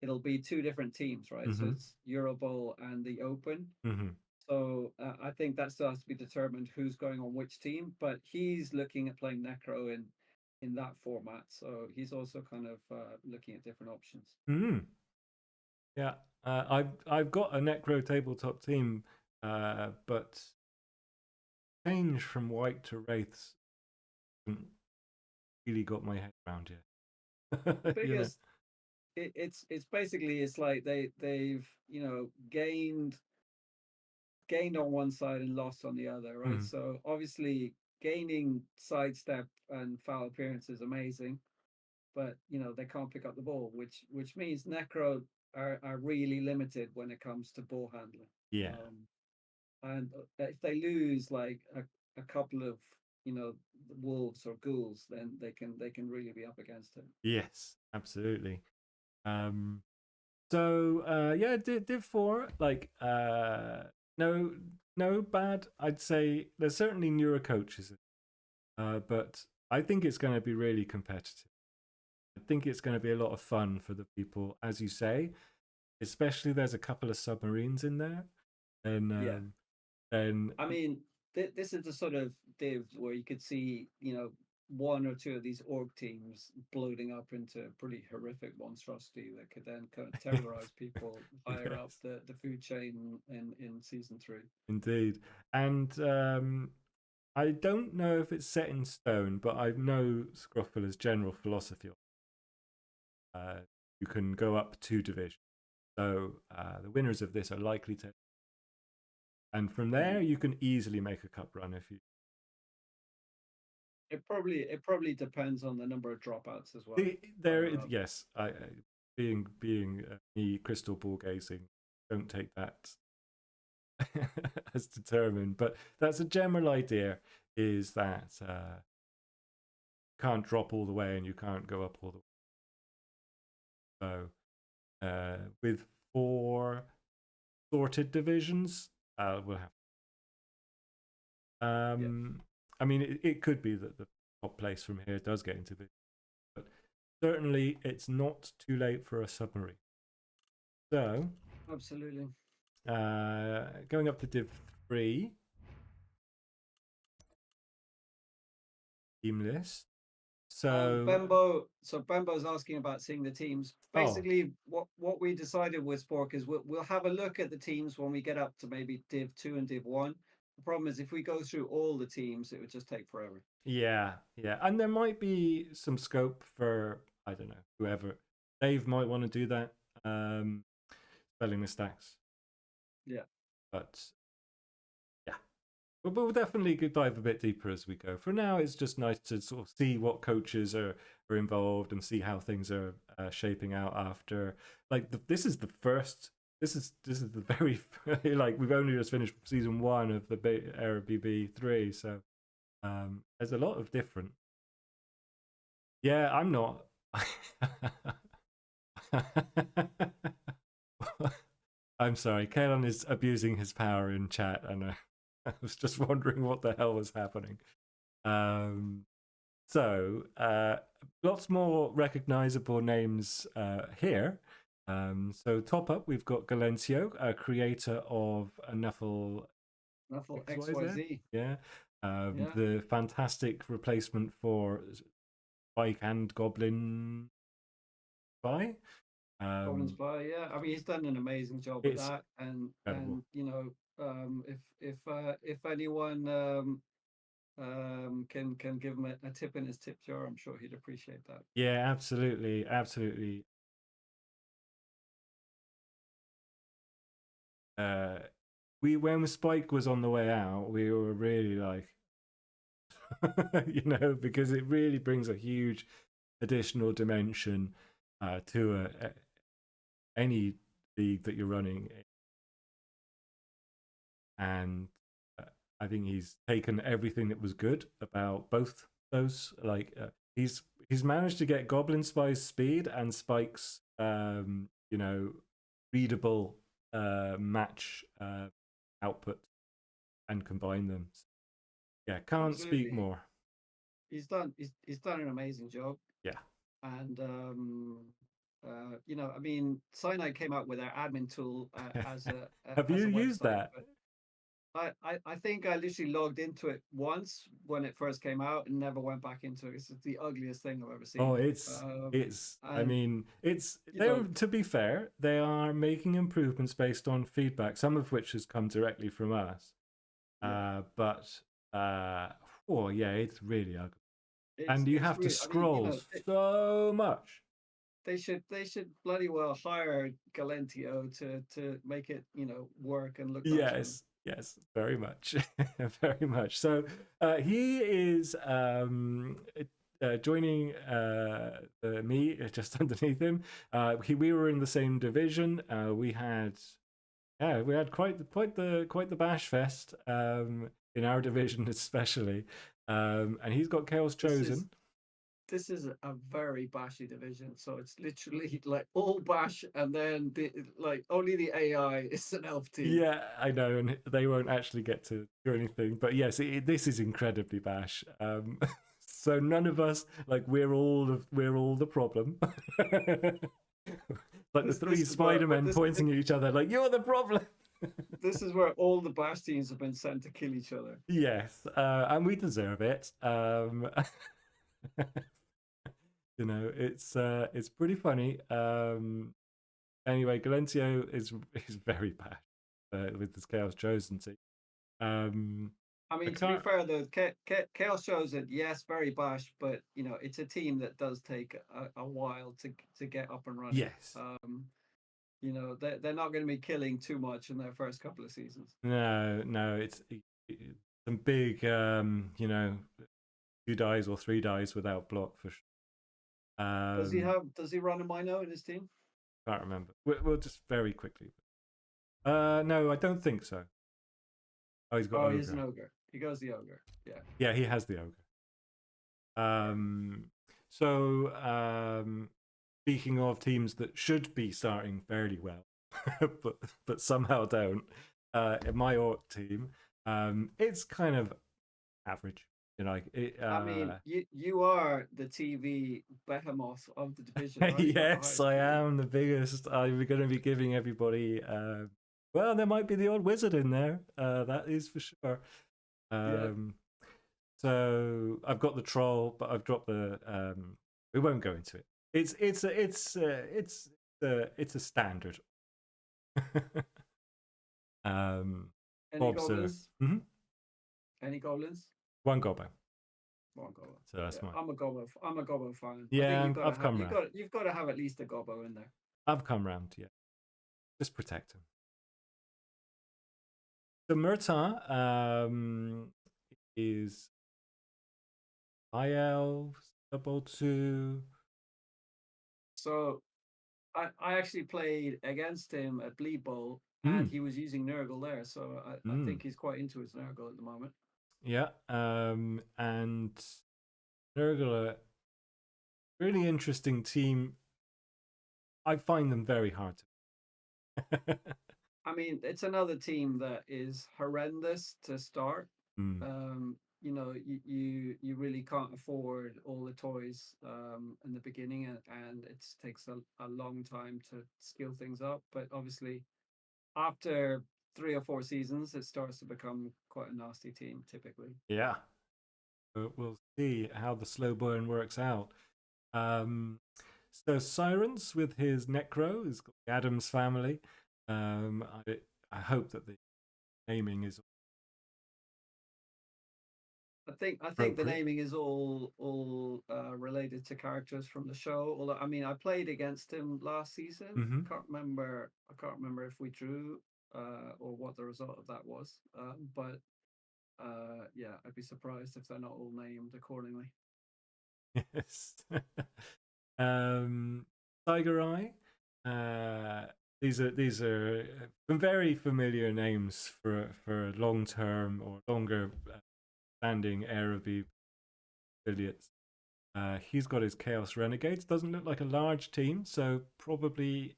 S2: It'll be 2 different teams, right?
S1: Mm-hmm.
S2: So it's Euro Bowl and the Open.
S1: Mm-hmm.
S2: So I think that still has to be determined who's going on which team. But he's looking at playing Necro in that format. So he's also kind of looking at different options.
S1: Mm. Yeah, I've got a Necro tabletop team, but change from white to wraiths haven't really got my head around yet.
S2: Biggest, it's basically it's like they've gained on one side and lost on the other, right? So obviously gaining sidestep and foul appearance is amazing, but they can't pick up the ball, which means Necro are really limited when it comes to ball handling.
S1: Yeah.
S2: And if they lose like a couple of wolves or ghouls, then they can really be up against it.
S1: Yes, absolutely. So Div 4, like no bad. I'd say there's certainly newer coaches, but I think it's going to be really competitive. I think it's going to be a lot of fun for the people, as you say. Especially there's a couple of submarines in there, and
S2: I mean, this is the sort of div where you could see one or two of these org teams bloating up into pretty horrific monstrosity that could then kind of terrorize people higher up
S1: Yes,
S2: the food chain in season 3.
S1: indeed. And I don't know if it's set in stone, but I know Scrofula's general philosophy. You can go up 2 divisions. So the winners of this are likely to. And from there, you can easily make a cup run if you.
S2: It probably depends on the number of dropouts as well.
S1: Yes, being me crystal ball gazing, don't take that as determined. But that's a general idea: is that can't drop all the way and you can't go up all the way. So with 4 sorted divisions, we'll have. I mean, it could be that the top place from here does get into this, but certainly it's not too late for a submarine. So,
S2: Absolutely.
S1: going up to Div 3, team list. So,
S2: Bembo's asking about seeing the teams.
S1: Oh.
S2: Basically, what we decided with Spork is we'll have a look at the teams when we get up to maybe Div 2 and Div 1. The problem is if we go through all the teams, it would just take forever.
S1: yeah, and there might be some scope for, I don't know, whoever. Dave might want to do that, spelling the stacks.
S2: Yeah.
S1: But yeah, but we'll definitely dive a bit deeper as we go. For now, it's just nice to sort of see what coaches are involved and see how things are shaping out after. Like this is the very like we've only just finished season 1 of the Eire BB3, so there's a lot of different. Yeah, I'm not. I'm sorry, Kaelon is abusing his power in chat, and I was just wondering what the hell was happening. So, lots more recognizable names here. So, top up, we've got Galencio, a creator of Nuffle
S2: XYZ.
S1: Yeah. The fantastic replacement for Spike and Goblin Spy.
S2: Goblin Spy, yeah. I mean, he's done an amazing job with that, and you know, if anyone can give him a tip in his tip jar, I'm sure he'd appreciate that.
S1: Yeah, absolutely. When Spike was on the way out, we were really like, because it really brings a huge additional dimension to any league that you're running, and I think he's taken everything that was good about both those. Like he's managed to get Goblin Spy's speed and Spike's readable match output and combine them. Yeah, can't speak more.
S2: He's done an amazing job.
S1: Yeah.
S2: And I mean, Cyanide came out with their admin tool as a
S1: Have you used that?
S2: I think I literally logged into it once when it first came out and never went back into it. It's the ugliest thing I've ever seen.
S1: Oh, to be fair, they are making improvements based on feedback, some of which has come directly from us. Yeah. It's really ugly. And you have to scroll so much.
S2: They should bloody well hire Galentio to make it, work and look nice.
S1: Yes, very much. Very much. So he is joining me just underneath him. We were in the same division. We had quite the bash fest in our division especially. And he's got Chaos Chosen.
S2: This is a very bashy division, so it's literally like all bash, and then only the AI is an elf team.
S1: Yeah, I know, and they won't actually get to do anything. But yes, this is incredibly bash. So none of us, we're all the problem. Like the 3 Spider-Men pointing at each other, like, you're the problem.
S2: This is where all the bash teams have been sent to kill each other.
S1: Yes, and we deserve it. It's pretty funny. Anyway, Galencio is very bad with this Chaos Chosen team.
S2: I
S1: I
S2: mean, to be
S1: can't.
S2: fair though, Chaos shows it. Yes, very bash, but it's a team that does take a while to get up and running.
S1: Yes.
S2: They're not going to be killing too much in their first couple of seasons.
S1: No. It's some big, 2 dies or 3 dies without block for sure.
S2: Does he run a Mino in his team?
S1: Can't remember. We'll just very quickly. No, I don't think so. Oh, he's got ogre.
S2: He's an ogre. He goes the ogre. Yeah.
S1: Yeah, he has the ogre. Speaking of teams that should be starting fairly well, but somehow don't, in my orc team, it's kind of average.
S2: I mean, you are the TV behemoth of the division, right?
S1: Yes, I am the biggest. I'm going to be giving everybody. Well, there might be the odd wizard in there. That is for sure.
S2: Yeah.
S1: So I've got the troll, but I've dropped the. We won't go into it. It's a standard.
S2: Any goblins?
S1: Mm-hmm.
S2: Any goblins?
S1: One goblin.
S2: One goblin.
S1: So that's mine.
S2: I'm a goblin fan.
S1: Yeah, I've come round.
S2: You've got to have at least a gobbo in there.
S1: I've come round. Yeah, just protect him. So Murta is high elves, double 2.
S2: So I actually played against him at Bleed Bowl, and he was using Nurgle there. So I think he's quite into his Nurgle at the moment.
S1: Yeah, and Nurgle, really interesting team. I find them very hard to.
S2: I mean, it's another team that is horrendous to start. You really can't afford all the toys in the beginning, and it takes a long time to skill things up. But obviously, after 3 or 4 seasons, it starts to become quite a nasty team typically.
S1: Yeah, we'll see how the slow burn works out. So Sirens with his Necro is the Adams family. I hope that the naming is.
S2: I think the naming is all related to characters from the show. Although I mean, I played against him last season.
S1: Mm-hmm.
S2: I can't remember if we drew or what the result of that was. But yeah, I'd be surprised if they're not all named accordingly.
S1: Yes. Tiger Eye. These are very familiar names for long term or longer standing Eire affiliates. He's got his Chaos Renegades. Doesn't look like a large team, so probably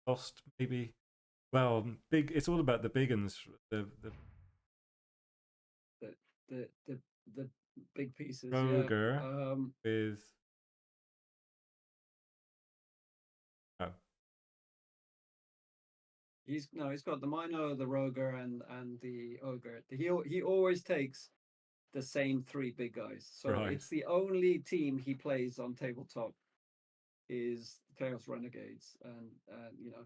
S1: lost maybe. Well, big. It's all about the big uns. The
S2: big pieces.
S1: Roger
S2: yeah.
S1: With. Oh.
S2: He's got the Mino, the Roger, and the Ogre. He always takes the same 3 big guys. So it's the only team he plays on tabletop is Chaos Renegades, and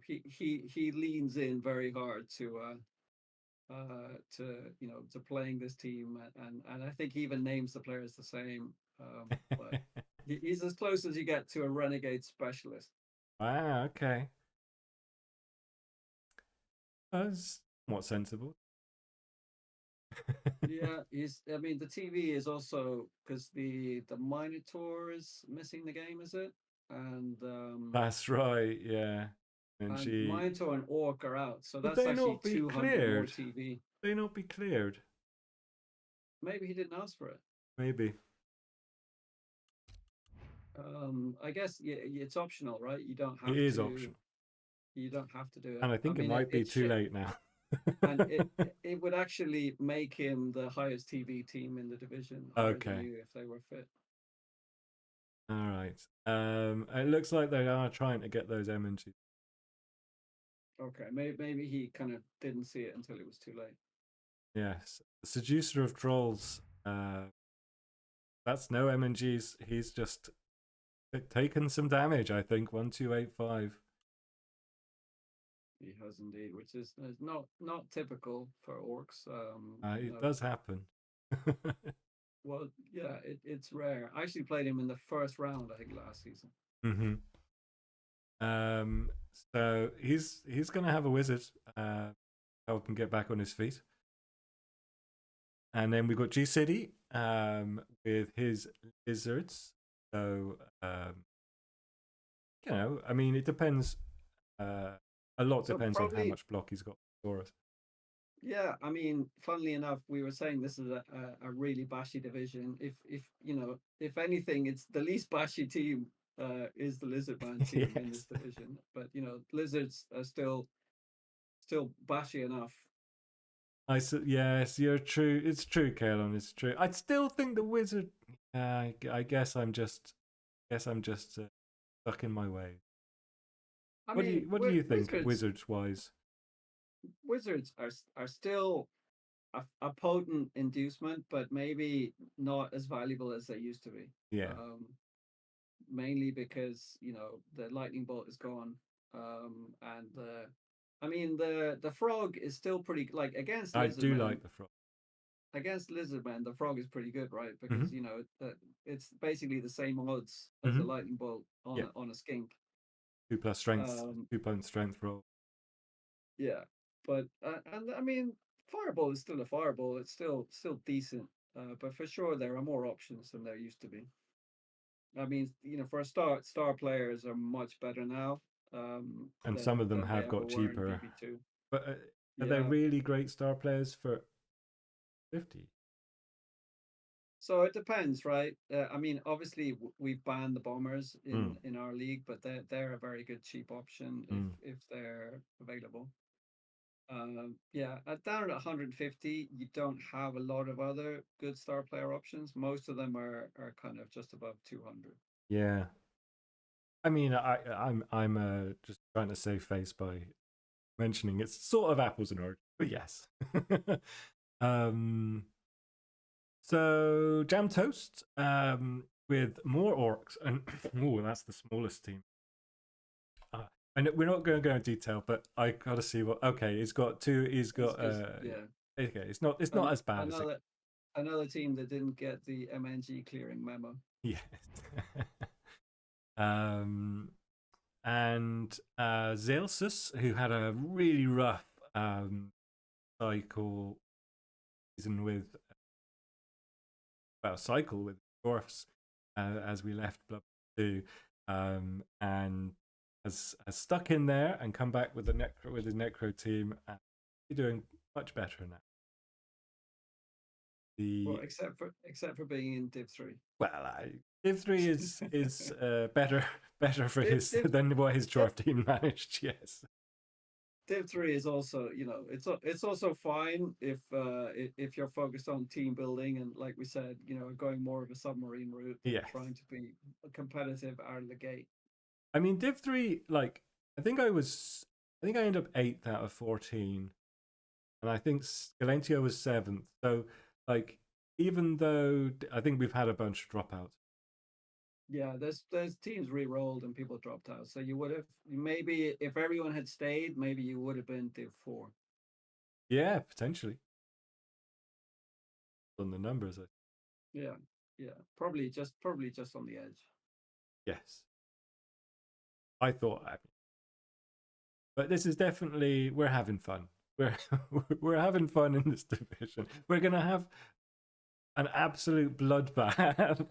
S2: he leans in very hard to playing this team, and I think he even names the players the same. But he's as close as you get to a Renegade specialist.
S1: Wow. Okay. That's somewhat sensible.
S2: Yeah, I mean, the TV is also because the Minotaur is missing the game, is it? And
S1: that's right. Yeah, and she
S2: Minotaur and Orc are out, so that's actually 200 more TV.
S1: They not be cleared.
S2: Maybe he didn't ask for it.
S1: Maybe.
S2: I guess it's optional, right? You don't have.
S1: It is optional.
S2: You don't have to do it.
S1: And I think it might be too late now.
S2: And it would actually make him the highest TV team in the division.
S1: Okay.
S2: If they were fit.
S1: All right. It looks like they are trying to get those MNGs.
S2: Okay, maybe he kind of didn't see it until it was too late.
S1: Yes, the Seducer of Trolls that's no MNGs. He's just taken some damage, I think. 1285.
S2: He has indeed, which is not typical for orcs.
S1: It does happen.
S2: Well, yeah, it's rare. I actually played him in the first round, I think, last season.
S1: Mm-hmm. So he's gonna have a wizard help him get back on his feet. And then we've got G City with his lizards. So I mean, it depends. A lot depends on how much block he's got for us.
S2: Yeah, I mean, funnily enough, we were saying this is a really bashy division. If anything, it's the least bashy team is the Lizardman team in this division. But Lizards are still bashy enough.
S1: Yes, you're true. It's true, Kalon. It's true. I still think the wizard. I guess I'm just stuck in my way. What do you think, wizards wise?
S2: Wizards are still a potent inducement, but maybe not as valuable as they used to be.
S1: Yeah.
S2: Mainly because the lightning bolt is gone, and the frog is still pretty, like, against Lizardman. I
S1: do like the frog.
S2: Against Lizardman, the frog is pretty good, right? Because it's basically the same odds as a lightning bolt on a skink.
S1: 2+ strength, 2-point strength roll.
S2: Yeah, but and I mean, fireball is still a fireball. It's still decent, but for sure there are more options than there used to be. I mean, for a start, star players are much better now.
S1: And some of them have got cheaper. But are they really great star players for 50?
S2: So it depends, right? I mean, obviously we've banned the bombers in our league, but they're a very good cheap option if they're available. Down at 150, you don't have a lot of other good star player options. Most of them are kind of just above 200.
S1: Yeah, I mean, I'm just trying to save face by mentioning it's sort of apples and oranges, but yes. So Jam Toast with more orcs, and that's the smallest team. And we're not going to go in detail, but I got to see what. Okay, he's got two. He's got Okay, it's not as bad as it.
S2: Another team that didn't get the MNG clearing memo.
S1: Yes. And Zelsus, who had a really rough cycle season with dwarfs as we left Blood 2, and has stuck in there and come back with his necro team, and he's doing much better now.
S2: Well, except for being in Div 3.
S1: Well, Div 3 is better for his than what his dwarf team managed. Yes.
S2: Div 3 is also, it's also fine if you're focused on team building and, like we said, going more of a submarine route, trying to be competitive out of the gate.
S1: I mean, Div 3, like, I think I ended up 8th out of 14, and I think Galentio was 7th. So, like, even though I think we've had a bunch of dropouts.
S2: Yeah, there's teams re-rolled and people dropped out. So you would have, maybe if everyone had stayed, maybe you would have been Div 4.
S1: Yeah, potentially. On the numbers, I think.
S2: Yeah, probably just on the edge.
S1: Yes, I thought. But this is definitely, we're having fun. We're having fun in this division. We're gonna have an absolute bloodbath.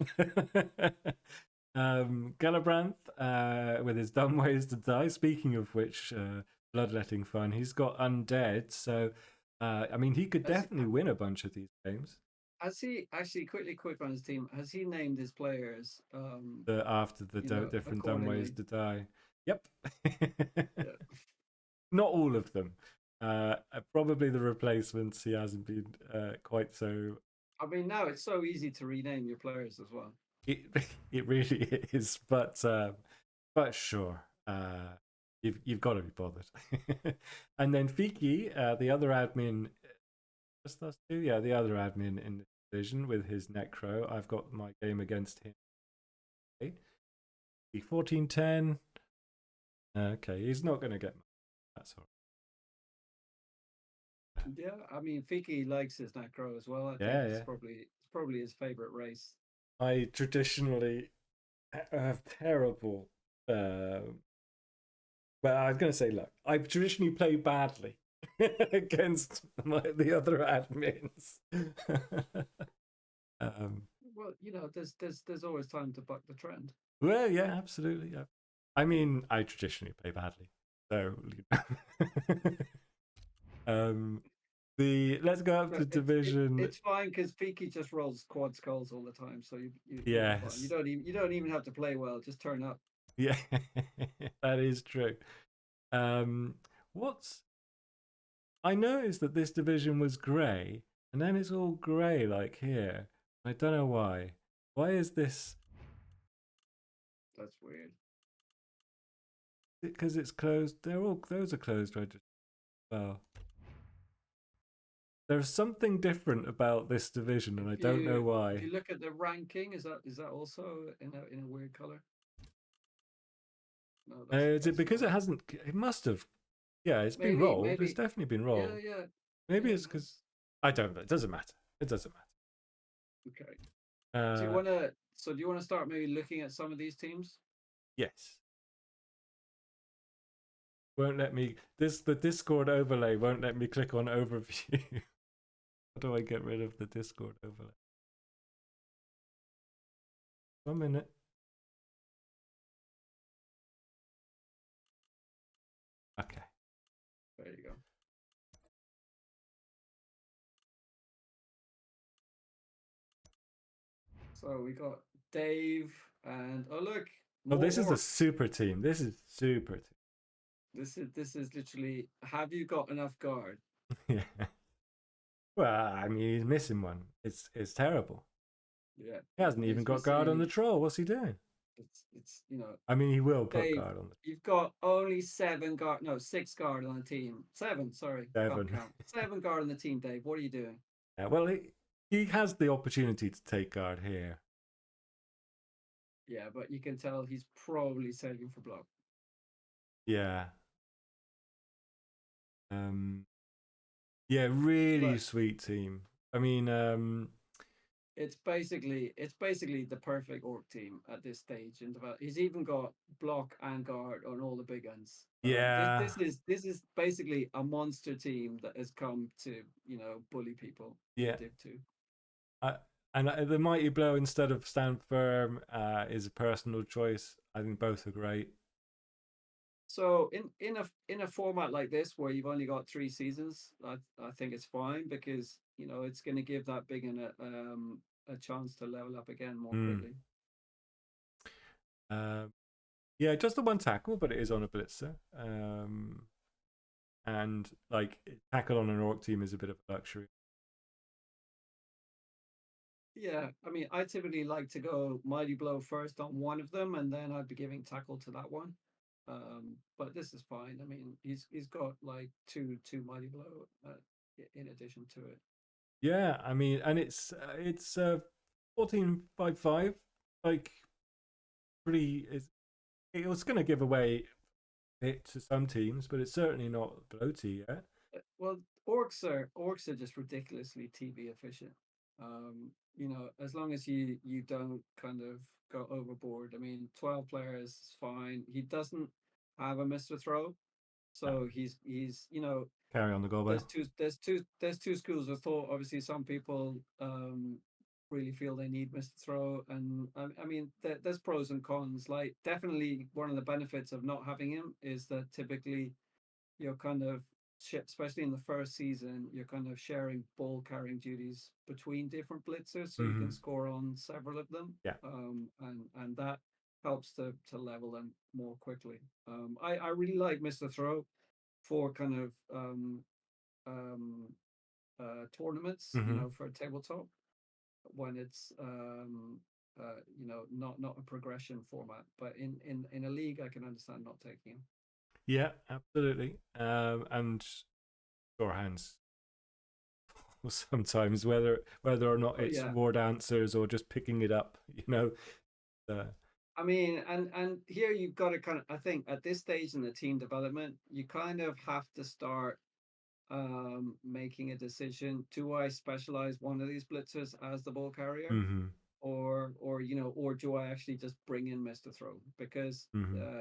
S1: Gelabranth with his dumb ways to die. Speaking of which, bloodletting fun. He's got undead, so I mean, he could definitely win a bunch of these games.
S2: Has he actually, quick on his team? Has he named his players
S1: after the different dumb ways to die? Yep. Not all of them. Probably the replacements. He hasn't been quite so.
S2: I mean, now it's so easy to rename your players as well.
S1: It really is, but sure, you've got to be bothered. And then Fiki, the other admin, just us two, the other admin in division with his Necro. I've got my game against him. Okay. 14-10. Okay, he's not going to get. That's all right.
S2: Yeah, I mean, Fiki likes his Necro as well. I think
S1: Yeah,
S2: it's
S1: yeah.
S2: probably his favorite race.
S1: I traditionally have terrible. Well, I was going to say, look, I traditionally play badly against the other admins.
S2: Well, there's always time to buck the trend.
S1: Well, yeah, absolutely. Yeah. I mean, I traditionally play badly, so let's go up to division.
S2: It's fine because Fiki just rolls quad skulls all the time, so you're fine.
S1: Yes.
S2: You don't even have to play well. Just turn up.
S1: Yeah, that is true. What's I noticed that this division was grey, and then it's all grey like here. I don't know why. Why is this?
S2: That's weird.
S1: Because it's closed. Those are closed right? Well, there's something different about this division, and I don't know why.
S2: If you look at the ranking, is that also in a weird color? No,
S1: Is it because it hasn't? It must have. Yeah, it's been rolled. Maybe. It's definitely been rolled.
S2: Yeah.
S1: Maybe it's because I don't know. It doesn't matter. It doesn't matter.
S2: Okay. Do you want to start maybe looking at some of these teams?
S1: Yes. Won't let me. The Discord overlay won't let me click on overview. How do I get rid of the Discord overlay? 1 minute. Okay.
S2: There you go. So we got Dave and look.
S1: Oh, this is a super team. This is super team.
S2: This is literally. Have you got enough guard?
S1: Yeah. Well, I mean, he's missing one. It's terrible.
S2: Yeah.
S1: He hasn't even got guard on the troll. What's he doing?
S2: It's
S1: I mean, he will put
S2: Dave,
S1: guard on the.
S2: You've got only 6 guard on the team. 7, sorry.
S1: 7.
S2: 7 guard on the team, Dave. What are you doing?
S1: Yeah, well, he has the opportunity to take guard here.
S2: Yeah, but you can tell he's probably saving for block.
S1: Yeah. Yeah, really sweet team. I mean,
S2: it's basically the perfect orc team at this stage in development. He's even got block and guard on all the big guns.
S1: Yeah.
S2: This is basically a monster team that has come to bully people.
S1: Yeah.
S2: Div 2.
S1: And the Mighty Blow instead of Stand Firm is a personal choice. I think both are great.
S2: So in a format like this where you've only got 3 seasons, I think it's fine because it's going to give that big one a chance to level up again more quickly.
S1: Yeah, just the one tackle, but it is on a blitzer. And like tackle on an orc team is a bit of a luxury.
S2: Yeah, I mean, I typically like to go Mighty Blow first on one of them, and then I'd be giving tackle to that one. But this is fine. I mean, he's got like two Mighty Blow in addition to it.
S1: Yeah, I mean, and it's 14-5-5, like pretty. It was going to give away it to some teams, but it's certainly not bloaty yet.
S2: Well, orcs are just ridiculously TV efficient. As long as you don't kind of go overboard. I mean, 12 players is fine. He doesn't have a Mr. Throw, so he's
S1: carry on the goal.
S2: There's two schools of thought. Obviously, some people really feel they need Mr. Throw, and I mean, there's pros and cons. Like, definitely one of the benefits of not having him is that typically you're kind of, especially in the first season, you're kind of sharing ball carrying duties between different blitzers, so you can score on several of them.
S1: Yeah.
S2: And that helps to level them more quickly. I really like Mr. Throw for kind of tournaments, for a tabletop when it's not a progression format. But in a league, I can understand not taking him.
S1: Yeah, absolutely. And sure hands. sometimes, whether or not
S2: Oh
S1: it's
S2: yeah.
S1: word answers or just picking it up. Uh,
S2: I mean, and here you've got to kind of, I think at this stage in the team development, you kind of have to start making a decision. Do I specialize one of these blitzers as the ball carrier?
S1: mm-hmm,
S2: Or do I actually just bring in Mr. Throw? Because
S1: mm-hmm,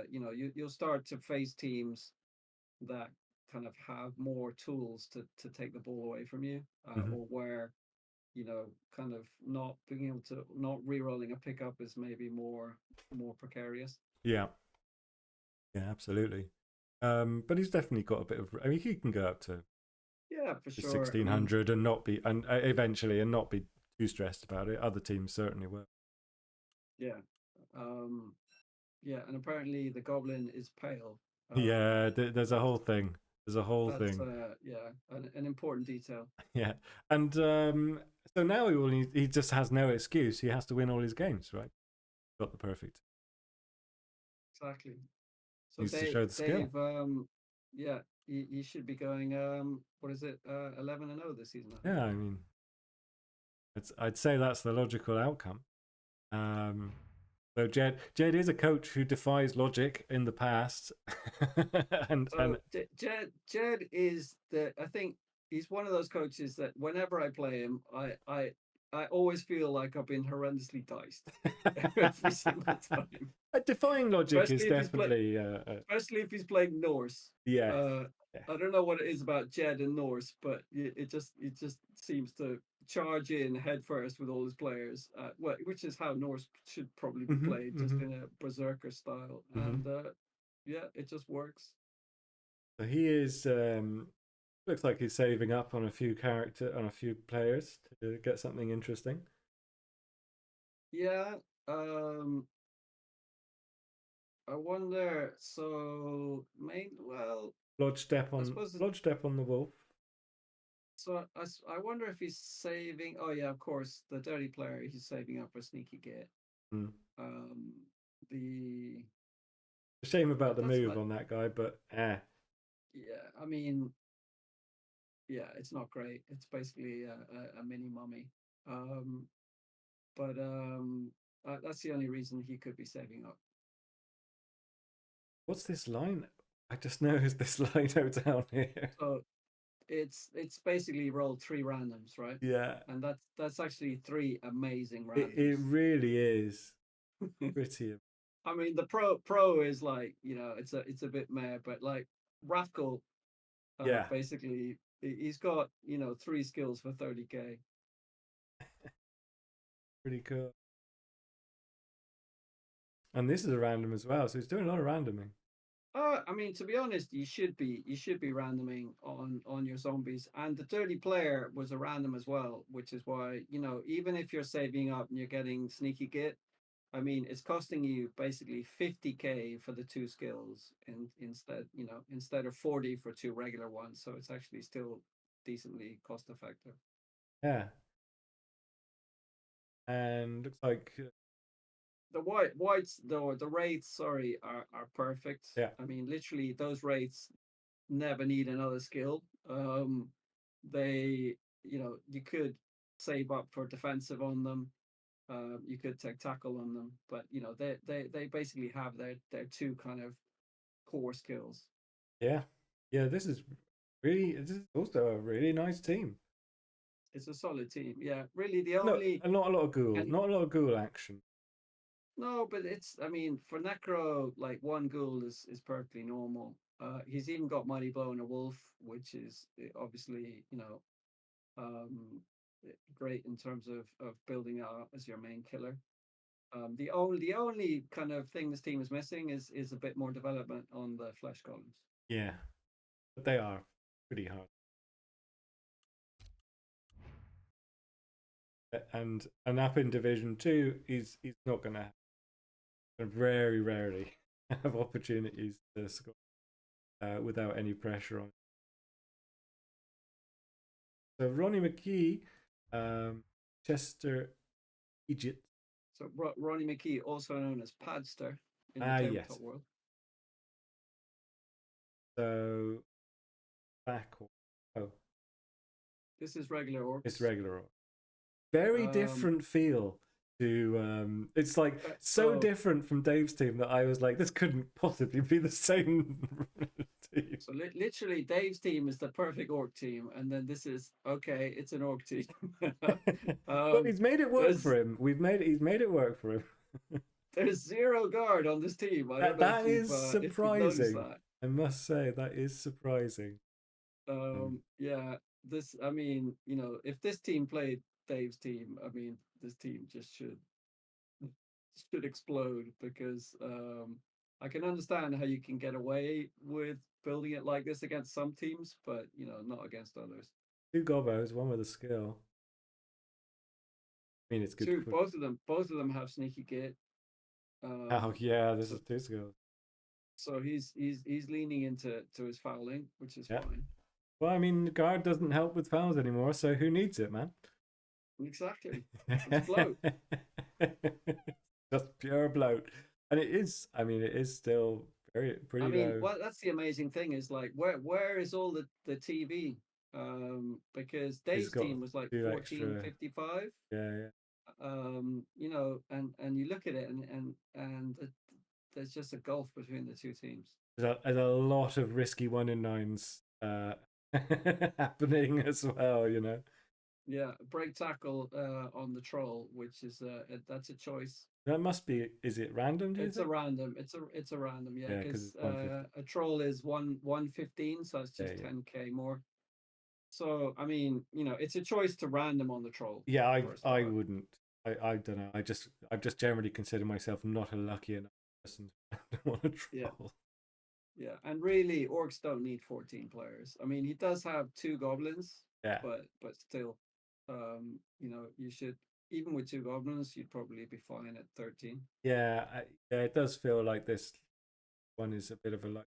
S2: you'll start to face teams that kind of have more tools to take the ball away from you,
S1: mm-hmm.
S2: or where kind of not being able to not re-rolling a pickup is maybe more precarious.
S1: Yeah, yeah, absolutely. But he's definitely got a bit of. I mean, he can go up to
S2: Yeah, for sure. I mean,
S1: 1600 and not be, and eventually, and not be too stressed about it. Other teams certainly will.
S2: yeah, um, yeah, and apparently the goblin is pale.
S1: Yeah, there's a
S2: That's
S1: whole thing. There's a whole
S2: that's
S1: thing.
S2: yeah, an important detail.
S1: Yeah, and so now he just has no excuse. He has to win all his games, right? Got the perfect.
S2: Exactly. So
S1: Needs to show the skill.
S2: Dave, yeah, you should be going. What is it? 11-0 this season, I think.
S1: Yeah, I mean, I'd say that's the logical outcome. Um, so Jed is a coach who defies logic in the past, and
S2: So Jed is I think he's one of those coaches that whenever I play him, I always feel like I've been horrendously diced every single time.
S1: defying logic is
S2: Especially if he's
S1: definitely
S2: especially if he's playing Norse.
S1: yeah,
S2: Uh,
S1: yeah.
S2: I don't know what it is about Jed and Norse, but it just seems to charge in head first with all his players. Well, which is how Norse should probably be
S1: Mm-hmm,
S2: played, just
S1: mm-hmm,
S2: in a berserker style.
S1: mm-hmm.
S2: And yeah, it just works.
S1: So he is looks like he's saving up on a few players to get something interesting.
S2: Yeah. Um, I wonder. So, well, I suppose.
S1: Lodge step on the wolf.
S2: So I wonder if he's saving. Oh yeah, of course, the dirty player. He's saving up for sneaky git.
S1: Mm.
S2: Um, the
S1: A shame
S2: yeah,
S1: about the
S2: that's
S1: move
S2: like
S1: on that guy, but
S2: yeah. I mean, yeah, it's not great. It's basically a mini mummy. Um, but that's the only reason he could be saving up.
S1: what's this line? I just noticed this line out down here.
S2: So it's basically rolled three randoms, right?
S1: Yeah,
S2: And that's actually three amazing
S1: it
S2: randoms.
S1: really is pretty.
S2: I mean, the pro is like, it's a bit meh, but like Rathkel,
S1: Yeah,
S2: basically he's got three skills for 30k.
S1: pretty cool. And this is a random as well, so he's doing a lot of randoming.
S2: I mean, to be honest, you should be randoming on your zombies, and the dirty player was a random as well, which is why even if you're saving up and you're getting sneaky git, I mean, it's costing you basically 50k for the two skills, and instead of 40 for two regular ones, so it's actually still decently cost effective.
S1: Yeah, and looks like
S2: The whites though, the wraiths, sorry, are perfect.
S1: yeah,
S2: I mean, literally those wraiths never need another skill. They, you could save up for defensive on them. You could take tackle on them, but they basically have their two kind of core skills.
S1: yeah, yeah. This is also a really nice team.
S2: It's a solid team. Yeah, really the
S1: No,
S2: only
S1: not a lot of ghoul,
S2: and
S1: not a lot of ghoul action.
S2: no, but I mean, for Necro, like one ghoul is perfectly normal. He's even got Mighty Blow and a wolf, which is obviously, um, great in terms of building out as your main killer. The only kind of thing this team is missing is a bit more development on the flesh columns.
S1: Yeah, but they are pretty hard. And up in Division Two, he's not going to very rarely have opportunities to score without any pressure on. So Ronnie McKee, Chester, Egypt.
S2: So Ronnie McKee, also known as Padster in the tabletop
S1: Yes.
S2: world.
S1: So back. Oh,
S2: This is regular
S1: It's
S2: orcs.
S1: regular orc. Very
S2: Um,
S1: different feel to it's like so
S2: so
S1: different from Dave's team that I was like, this couldn't possibly be the same team.
S2: literally, Dave's team is the perfect orc team, and then this is okay. It's an orc team.
S1: Well,
S2: um,
S1: he's made it work for
S2: there's
S1: him. He's made it work for him.
S2: there's zero guard on this team. I don't
S1: That
S2: know
S1: that is
S2: if you've noticed
S1: surprising.
S2: that.
S1: I must say that is surprising.
S2: Yeah, this. I mean, if this team played Dave's team, I mean, this team just should explode because I can understand how you can get away with building it like this against some teams, but not against others.
S1: Two gobos, one with a skill. I mean, it's good
S2: Two,
S1: for.
S2: both of them have sneaky git.
S1: Oh
S2: Um,
S1: yeah, this
S2: so
S1: is two skills.
S2: so he's leaning into his fouling, which is
S1: Yeah.
S2: fine.
S1: Well, I mean, guard doesn't help with fouls anymore, so who needs it, man?
S2: Exactly, it's bloat.
S1: Just pure bloat, and it is. I mean, it is still very
S2: I
S1: pretty
S2: mean,
S1: low.
S2: well, that's the amazing thing is like where is all the TV? Because
S1: He's
S2: Dave's
S1: got
S2: team was like
S1: two extra.
S2: 1455.
S1: Yeah, yeah.
S2: And you look at it and there's just a gulf between the two teams.
S1: There's a lot of risky 1 in 9s happening as well.
S2: Yeah, break tackle on the troll, which is that's a choice.
S1: That must be. Is it random? Do you
S2: It's a
S1: think?
S2: random. It's a random. Yeah,
S1: Yeah, because
S2: because
S1: it's 150.
S2: a troll is 115, so it's
S1: Yeah,
S2: just
S1: yeah.
S2: 10k more. So I mean, it's a choice to random on the troll
S1: Yeah,
S2: for a
S1: I
S2: start.
S1: wouldn't. I don't know. I just generally consider myself not a lucky enough person to want to
S2: Yeah,
S1: troll.
S2: yeah, and really, orcs don't need 14 players. I mean, he does have two goblins,
S1: Yeah,
S2: but still, you should even with two goblins, you'd probably be fine at 13.
S1: yeah, yeah. It does feel like this one is a bit of a lucky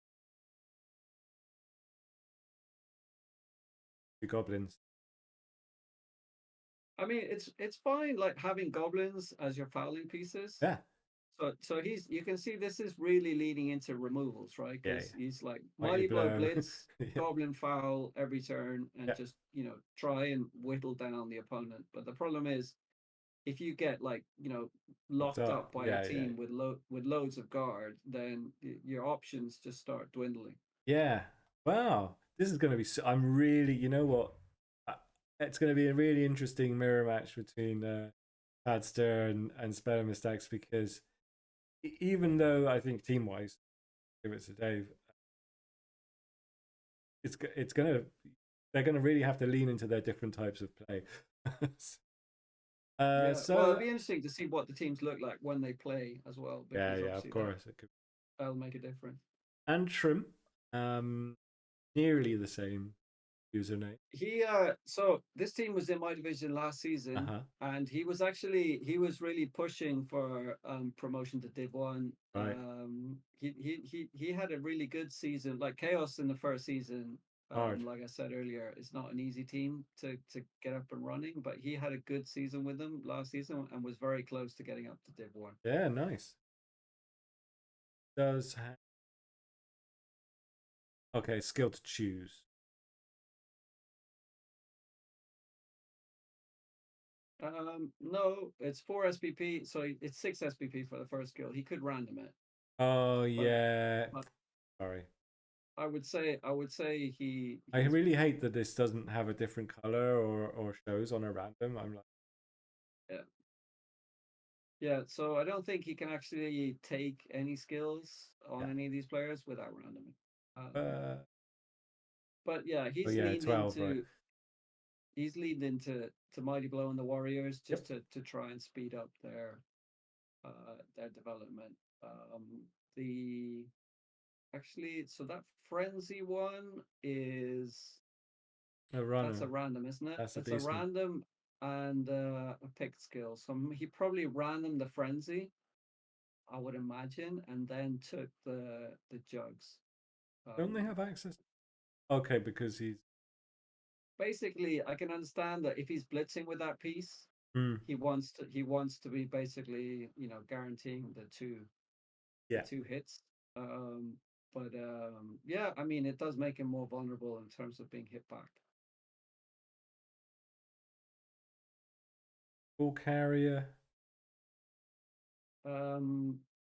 S1: goblins.
S2: I mean, it's fine like having goblins as your fouling pieces.
S1: Yeah,
S2: So you can see this is really leading into removals, right?
S1: yeah,
S2: Because
S1: yeah.
S2: he's like
S1: Mighty
S2: mighty blow
S1: blow.
S2: blitz,
S1: Yeah,
S2: goblin foul every turn, and
S1: yeah.
S2: just try and whittle down the opponent. But the problem is if you get like
S1: Locked
S2: locked
S1: up.
S2: up by a
S1: Yeah, yeah,
S2: team with loads of guard, then your options just start dwindling.
S1: yeah. Wow, this is going to be. I'm really. You know what? Uh, It's going to be a really interesting mirror match between Padster and Spelling Stacks because even though I think team wise, give it to Dave, it's gonna they're gonna really have to lean into their different types of play.
S2: Yeah, well, it'll
S1: So
S2: be interesting to see what the teams look like when they play as well,
S1: yeah,
S2: because
S1: yeah, of
S2: obviously that
S1: course it could.
S2: that'll make a difference.
S1: Antrim, nearly the same username.
S2: So this team was in my division last
S1: Uh
S2: season,
S1: huh.
S2: and he was really pushing for promotion to Div 1.
S1: Right.
S2: He had a really good season. Like Chaos in the first season,
S1: Hard.
S2: like I said earlier, it's not an easy team to get up and running, but he had a good season with them last season and was very close to getting up to Div 1.
S1: Yeah, nice. Does ha- okay, skill to choose.
S2: No, it's 4 SPP, so it's 6 SPP for the first skill. He could random it,
S1: Oh
S2: but
S1: yeah.
S2: but
S1: Sorry.
S2: I would say
S1: I
S2: he's
S1: really hate that this doesn't have a different color or shows on a random. I'm like,
S2: yeah, yeah. So I don't think he can actually take any skills
S1: yeah.
S2: on any of these players without randoming.
S1: Uh,
S2: But yeah,
S1: oh
S2: he's
S1: yeah,
S2: leaned
S1: 12, right?
S2: into he's leaned into Mighty Blow and the Warriors
S1: Yep.
S2: just to try and speed up their development. The Actually, so that frenzy one is
S1: A
S2: that's a
S1: runner.
S2: random, isn't it?
S1: That's a
S2: It's a
S1: decent.
S2: random and a picked skill. So he probably random the frenzy, I would imagine, and then took the jugs.
S1: Don't they
S2: Um,
S1: have access? Okay, because he's.
S2: Basically, I can understand that if he's blitzing with that piece,
S1: Hmm.
S2: he wants to be basically guaranteeing the
S1: Yeah.
S2: two hits. Um, but yeah, I mean it does make him more vulnerable in terms of being hit back.
S1: Ball carrier.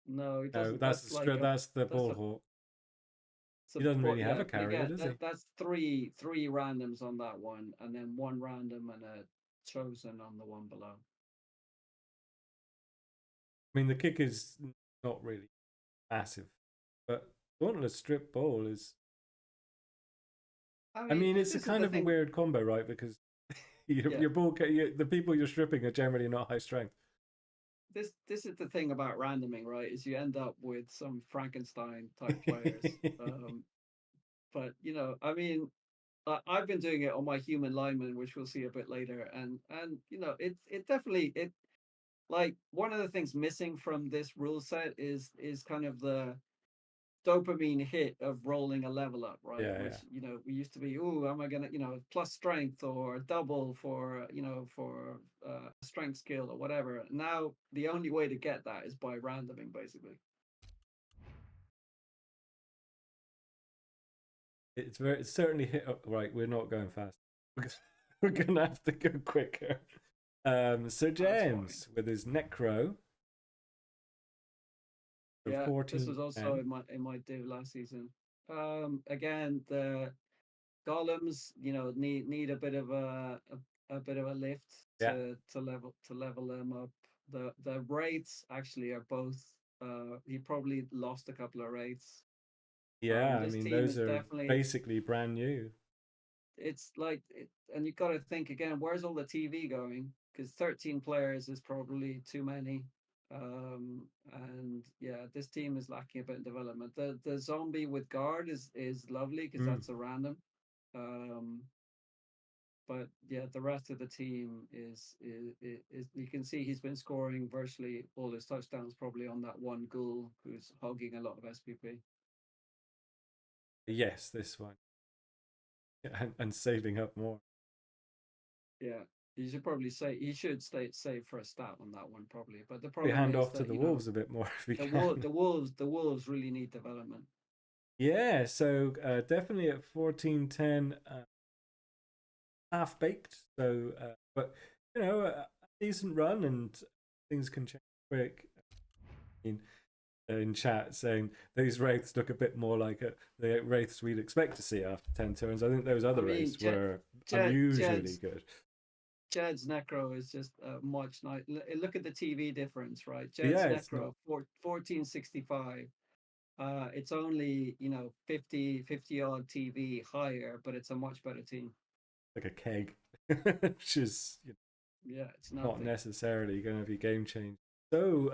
S2: No, it
S1: No,
S2: doesn't. That's like
S1: that's the
S2: that's
S1: ball
S2: a
S1: hawk.
S2: it's
S1: He doesn't really have
S2: yeah.
S1: a
S2: But
S1: carrier,
S2: again,
S1: does he?
S2: that's three randoms on that one, and then one random and a chosen on the one below.
S1: I mean, the kick is not really massive, but Dauntless Strip Ball is.
S2: I
S1: I
S2: mean,
S1: mean, it's a
S2: this is
S1: kind
S2: the
S1: of a
S2: thing.
S1: weird combo, right? Because
S2: Yeah,
S1: the people you're stripping are generally not high strength.
S2: this is the thing about randoming, right? Is you end up with some Frankenstein type players. But I mean, I've been doing it on my human lineman, which we'll see a bit later, and it definitely it like one of the things missing from this rule set is kind of the dopamine hit of rolling a level up, right?
S1: Yeah,
S2: Which we used to be, oh, am I gonna plus strength or double for for strength skill or whatever. Now the only way to get that is by randoming, basically.
S1: it's certainly hit. Right, we're not going fast because we're gonna have to go quicker. Sir
S2: That's fine.
S1: James with his Necro. So
S2: Yeah, this was also
S1: 14-10.
S2: in my div last season. Again, the golems, need a bit of a bit of a lift
S1: Yeah,
S2: to level them up. The wraiths actually are both. He probably lost a couple of wraiths.
S1: yeah. I
S2: This
S1: mean,
S2: team
S1: those
S2: is
S1: are
S2: definitely.
S1: basically brand new.
S2: It's like, and you got to think again. Where's all the TV going? Because 13 players is probably too many. And yeah, this team is lacking a bit of development. The zombie with guard is lovely because
S1: Mm.
S2: that's a random. Um, but yeah, the rest of the team is you can see he's been scoring virtually all his touchdowns probably on that one ghoul who's hogging a lot of SPP.
S1: Yes, this one, and saving up more.
S2: Yeah, you should probably say he should stay save for a stat on that one probably. But the
S1: We
S2: problem
S1: hand
S2: is
S1: off to
S2: that
S1: the wolves a bit more if we can.
S2: the wolves really need development.
S1: Yeah, so definitely at 14-10, half baked. So, but a decent run and things can change quick. I mean, in chat saying these wraiths look a bit more like the wraiths we'd expect to see after 10 turns. I think those
S2: I
S1: other
S2: mean,
S1: wraiths were
S2: Jed,
S1: unusually good.
S2: Jed's Necro is just much nice. Look at the TV difference, right?
S1: But
S2: Jed's
S1: yeah, it's not
S2: Necro 1465. It's only 50 odd TV higher, but it's a much better team.
S1: like a keg, which is
S2: Yeah, it's
S1: not
S2: nothing.
S1: necessarily going to be game changing. So,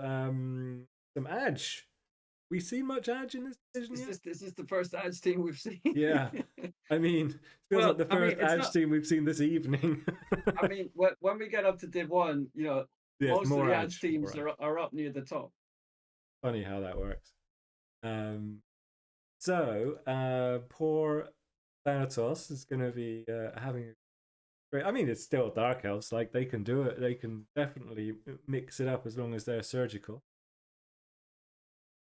S1: some edge. We see much edge in this division yet?
S2: This is the first ads team we've seen.
S1: Yeah. I mean, it feels like
S2: Well,
S1: the
S2: I mean,
S1: first
S2: it's
S1: edge
S2: not.
S1: team we've seen this evening.
S2: I mean, when we get up to Div One,
S1: Yes,
S2: most of
S1: more
S2: the ads
S1: edge,
S2: teams
S1: more edge.
S2: are up near the top.
S1: Funny how that works. Um, poor Thanatos is going to be having a great. I mean, it's still Dark Elves. Like they can do it. They can definitely mix it up as long as they're surgical.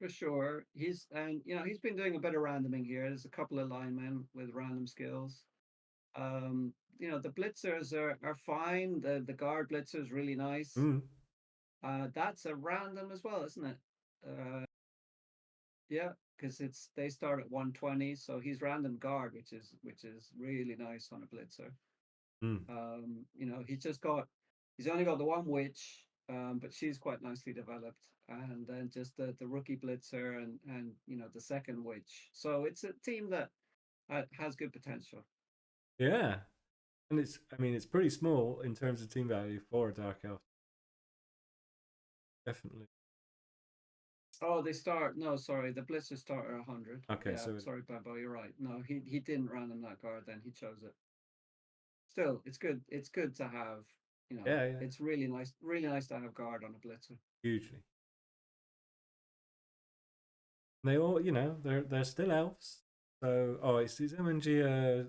S2: For sure. He's been doing a bit of randoming here. There's a couple of linemen with random skills. The blitzers are fine. The guard blitzer is really nice.
S1: Mm.
S2: That's a random as well, isn't it? Yeah, because they start at 120, so he's random guard, which is really nice on a blitzer.
S1: Mm.
S2: He's only got the one witch, but she's quite nicely developed, and then just the rookie blitzer and the second witch. So it's a team that has good potential.
S1: Yeah, and I mean, it's pretty small in terms of team value for a Dark Elf. Definitely.
S2: Oh, they start. No, sorry, the blitzers start at 100.
S1: Okay,
S2: Yeah,
S1: so
S2: sorry, Babo, you're right. No, he didn't random that guard. Then he chose it. Still, it's good. It's good to have.
S1: yeah, yeah,
S2: It's really nice to have guard on a blitzer.
S1: hugely. They all, they're still elves. So, it's MNG.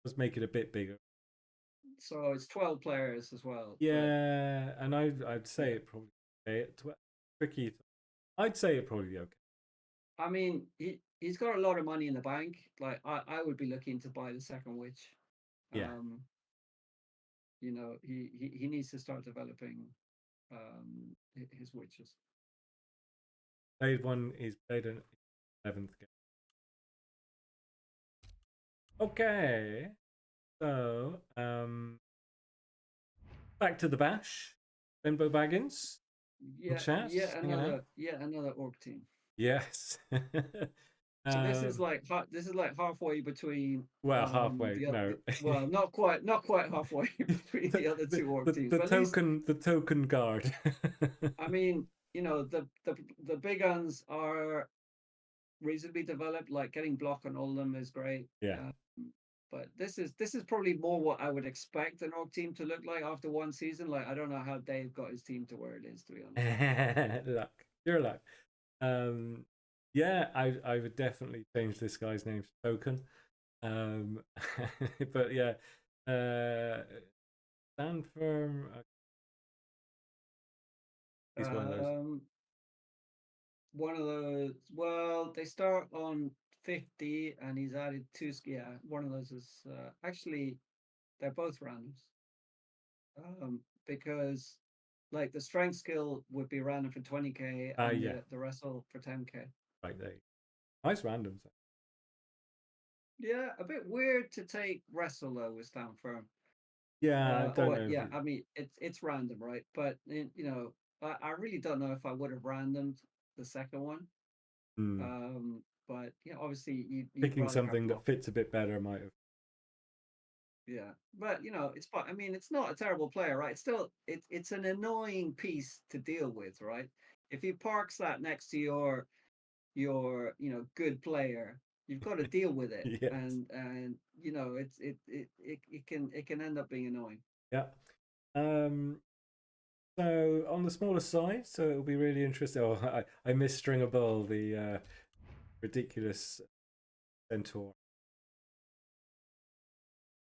S1: Let's make it a bit bigger.
S2: So it's 12 players as well. But
S1: Yeah, and I'd say
S2: yeah,
S1: it probably okay. Tricky. I'd say it probably be okay.
S2: I mean, he's got a lot of money in the bank. Like I would be looking to buy the second witch.
S1: Yeah,
S2: Um, he needs to start developing his witches.
S1: Played one. He's played an 11th game. Okay. So, back to the bash. Benbow Baggins in
S2: Yeah,
S1: chat, hanging out.
S2: another orc team.
S1: Yes.
S2: So this is like halfway between
S1: halfway. No.
S2: well, not quite halfway between the other two orc teams.
S1: The
S2: But
S1: the token guard.
S2: I mean, the big guns are reasonably developed. Like getting block on all of them is great.
S1: Yeah.
S2: But this is probably more what I would expect an orc team to look like after one season. Like I don't know how Dave got his team to where it is, to be honest.
S1: Luck. Your luck. Yeah, I would definitely change this guy's name to Token. But yeah, stand firm. He's one of those.
S2: One of those. Well, they start on 50, and he's added two. Yeah, one of those is actually they're both randoms. Because like the strength skill would be random for 20k, and
S1: Yeah.
S2: the wrestle for 10k.
S1: Right there. Nice randoms.
S2: Yeah, a bit weird to take wrestle though with stand firm.
S1: Yeah, I don't know.
S2: Yeah, I mean it's random, right? But I really don't know if I would have randomed the second one. But yeah, obviously you
S1: picking something that fits a bit better might have.
S2: Yeah, but it's fine. I mean, it's not a terrible player, right? It's still it's an annoying piece to deal with, right? If he parks that next to your good player, you've got to deal with it.
S1: Yes.
S2: And it can end up being annoying.
S1: Yeah. So on the smaller side, so it'll be really interesting. Oh, I missed Stringer Bull, the ridiculous centaur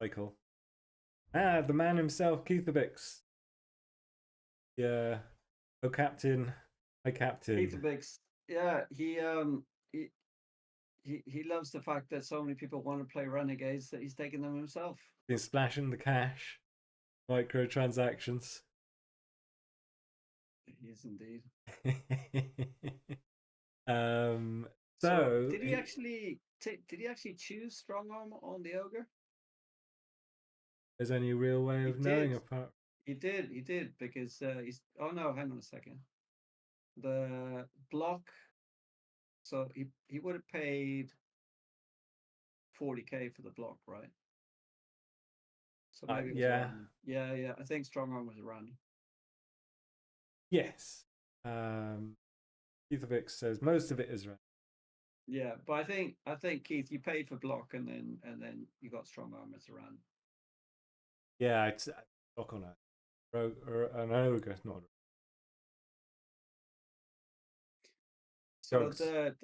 S1: cycle. The man himself, Keithabix. Yeah. Oh, Captain. Hi, Captain.
S2: Keithabix. Yeah, he loves the fact that so many people want to play Renegades that he's taking them himself.
S1: He's splashing the cash, microtransactions.
S2: He is indeed.
S1: So
S2: did he actually choose strong arm on the ogre?
S1: There's any real way of knowing apart?
S2: He did because he's. Oh no, hang on a second. The block. So he would have paid 40k for the block, right? So maybe it was random. Yeah. I think strong arm was random.
S1: Yes. Keithabix says most of it is random.
S2: Yeah, but I think Keith, you paid for block and then you got strong arm as a random.
S1: Yeah, it's block on a rogue or an ogre, not.
S2: So the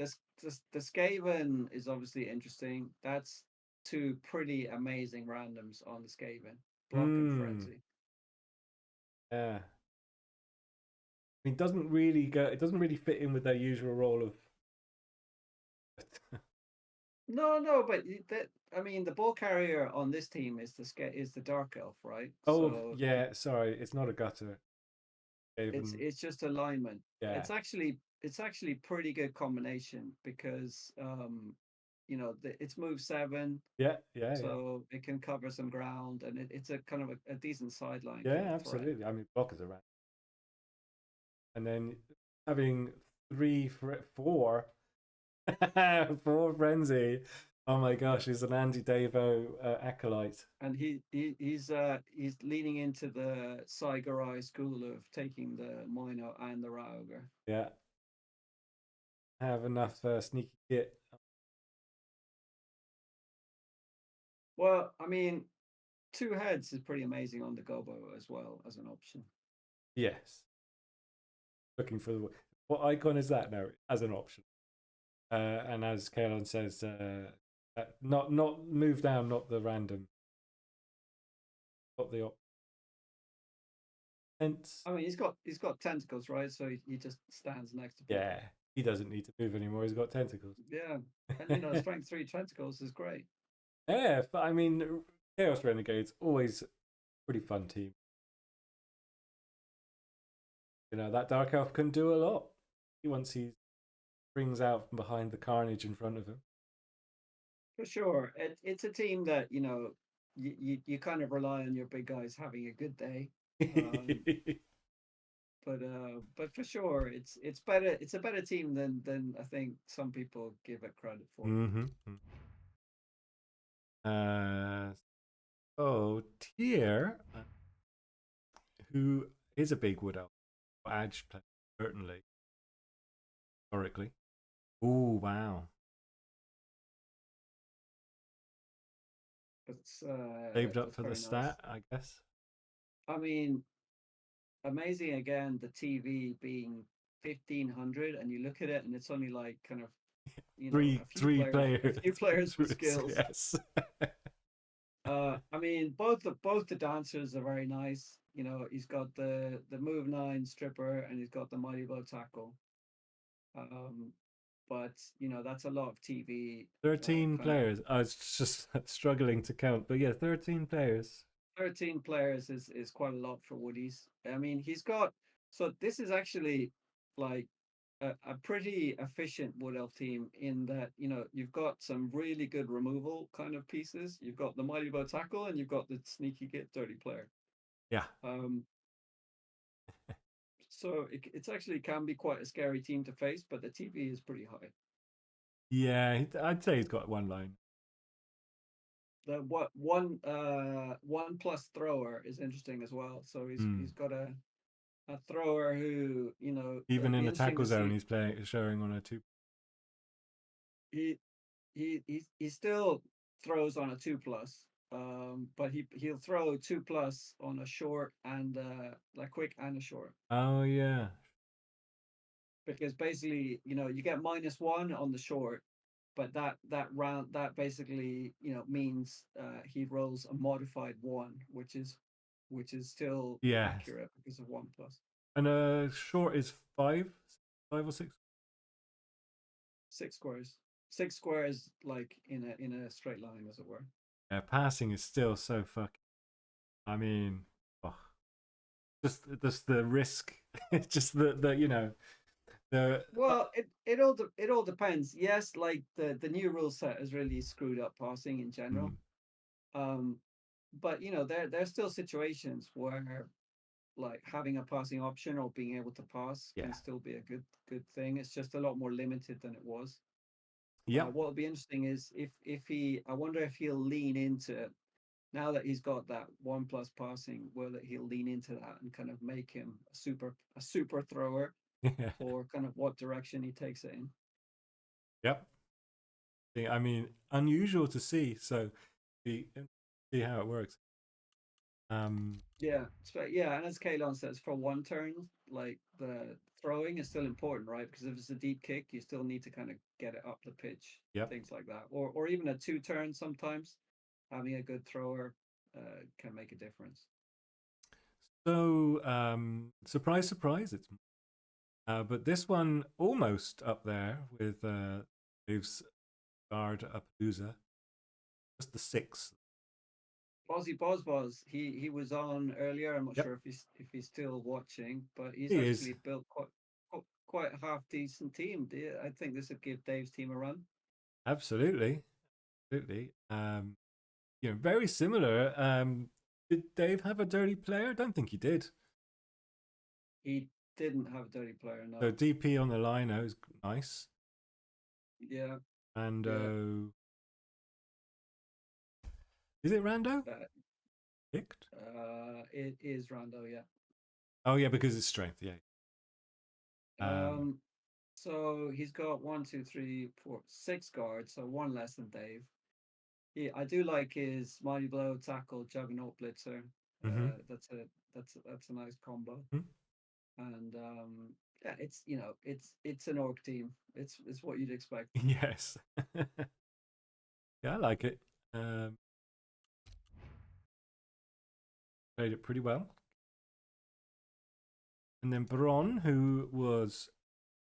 S2: Skaven is obviously interesting. That's two pretty amazing randoms on the Skaven. Block and Frenzy.
S1: Yeah. I mean, it doesn't really fit in with their usual role of.
S2: No, but I mean, the ball carrier on this team is the Dark Elf, right?
S1: Oh, so, yeah. Sorry, it's not a gutter.
S2: It's just alignment.
S1: Yeah.
S2: It's actually pretty good combination because it's move 7.
S1: Yeah.
S2: So it can cover some ground, and it's a kind of a decent sideline.
S1: Yeah, absolutely. I mean, blockers are around. And then having 4 frenzy. Oh my gosh, he's an Andy Davo acolyte,
S2: and he's leaning into the Saigarai school of taking the Mino and the Rauger.
S1: Yeah, have enough sneaky kit.
S2: Well, I mean, 2 heads is pretty amazing on the Gobo as well as an option.
S1: Yes. Looking for what icon is that now as an option? And as Kaelon says, not move down, not the random, not the hence.
S2: I mean, he's got tentacles, right? So he just stands next to
S1: people. Yeah, he doesn't need to move anymore. He's got tentacles.
S2: Yeah, and strength 3 tentacles is great.
S1: Yeah, but I mean, Chaos Renegades always Pretty fun team. You know, that Dark Elf can do a lot. Once he brings out from behind the carnage in front of him.
S2: For sure. It's a team that, you kind of rely on your big guys having a good day. Um, but for sure, it's better. It's a better team than I think some people give it credit for.
S1: Mm-hmm. So Tyr, who is a big wood elf, edge player, certainly historically. Oh wow! Saved up
S2: That's
S1: for the
S2: very nice.
S1: stat, I guess.
S2: I mean, amazing again. The TV being 1,500, and you look at it, and it's only like kind of
S1: Three
S2: a
S1: players.
S2: few players with skills.
S1: Yes.
S2: I mean, both the dancers are very nice. He's got the move 9 stripper, and he's got the mighty blow tackle. Um, but that's a lot of TV.
S1: 13
S2: Kind of
S1: players. I was just struggling to count, but yeah, 13 players.
S2: 13 players is quite a lot for Woody's. I mean, he's got so this is actually like a pretty efficient Wood Elf team in that you've got some really good removal kind of pieces. You've got the mighty bow tackle, and you've got the sneaky get dirty player.
S1: Yeah.
S2: So it's actually can be quite a scary team to face, but the TV is pretty high.
S1: Yeah, I'd say he's got one line.
S2: The one plus thrower is interesting as well. So he's got a thrower who
S1: Even
S2: it'd
S1: in
S2: be
S1: the
S2: interesting
S1: tackle
S2: to
S1: zone,
S2: see.
S1: he's showing on a 2.
S2: He still throws on a 2+, but he'll throw 2+ on a short and like quick and a short,
S1: Oh yeah.
S2: because basically you get -1 on the short, but that basically means he rolls a modified 1, which is still
S1: Yes.
S2: accurate because of 1+.
S1: And short is 5 or 6.
S2: 6 squares. 6 squares, like in a straight line, as it were.
S1: Yeah, passing is still so fucking. I mean, oh, just the risk. It's just the
S2: Well, it all depends. Yes, like the new rule set has really screwed up passing in general. Um, but there's still situations where like having a passing option or being able to pass
S1: Yeah.
S2: can still be a good thing. It's just a lot more limited than it was.
S1: Yeah.
S2: What will be interesting is I wonder if he'll lean into it now that he's got that 1+ passing, whether he'll lean into that and kind of make him a super thrower, or kind of what direction he takes it in.
S1: Yep. I mean, unusual to see. So see how it works.
S2: Yeah, and as Kalon says, for one turn, like the throwing is still important, right? Because if it's a deep kick, you still need to kind of get it up the pitch,
S1: Yep.
S2: things like that, or even a 2 turn. Sometimes having a good thrower can make a difference.
S1: So surprise, surprise, it's but this one almost up there with Dave's guard Appaloosa. Just the 6th.
S2: Bozzy Bozboz, he was on earlier. I'm not
S1: Yep.
S2: sure if he's still watching, but he's
S1: He
S2: actually
S1: is.
S2: built quite a half decent team. I think this would give Dave's team a run.
S1: Absolutely. Very similar. Did Dave have a dirty player? I don't think he did.
S2: He didn't have a dirty player, no.
S1: So DP on the line is nice.
S2: Yeah.
S1: Rando. Is it Rando? Picked?
S2: It is Rando, yeah.
S1: Oh yeah, because it's strength, yeah.
S2: So he's got 1, 2, 3, 4, 6 guards, so one less than Dave. I do like his mighty blow, tackle, juggernaut, blitzer. That's a nice combo. And yeah, it's an orc team. It's what you'd expect.
S1: Yes. Yeah, I like it. Played it pretty well. And then Bron, who was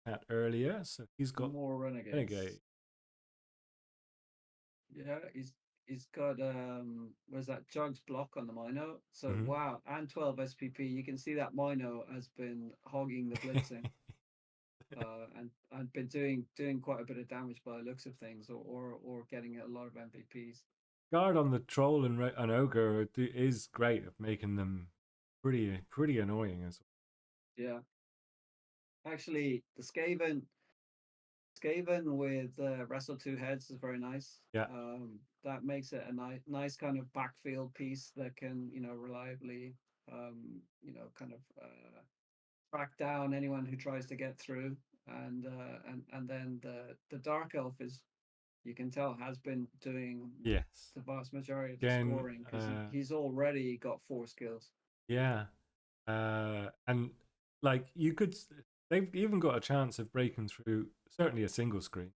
S1: at earlier, so he's got
S2: more renegades.
S1: Renegade.
S2: Yeah, he's got was that Jugs block on the Mino. So
S1: Hmm.
S2: wow, and 12 SPP. You can see that Mino has been hogging the blitzing. And been doing quite a bit of damage by the looks of things, or getting a lot of MVPs.
S1: Guard on the troll and ogre is great at making them pretty annoying as
S2: Yeah, actually, the Skaven with wrestle two heads is very nice.
S1: well.
S2: That makes it a nice kind of backfield piece that can reliably kind of track down anyone who tries to get through. And then the dark elf is, you can tell, has been doing
S1: Yeah. Yes.
S2: the vast majority of the
S1: Again,
S2: scoring, because he's already got 4 skills.
S1: yeah. And like they've even got a chance of breaking through certainly a single screen.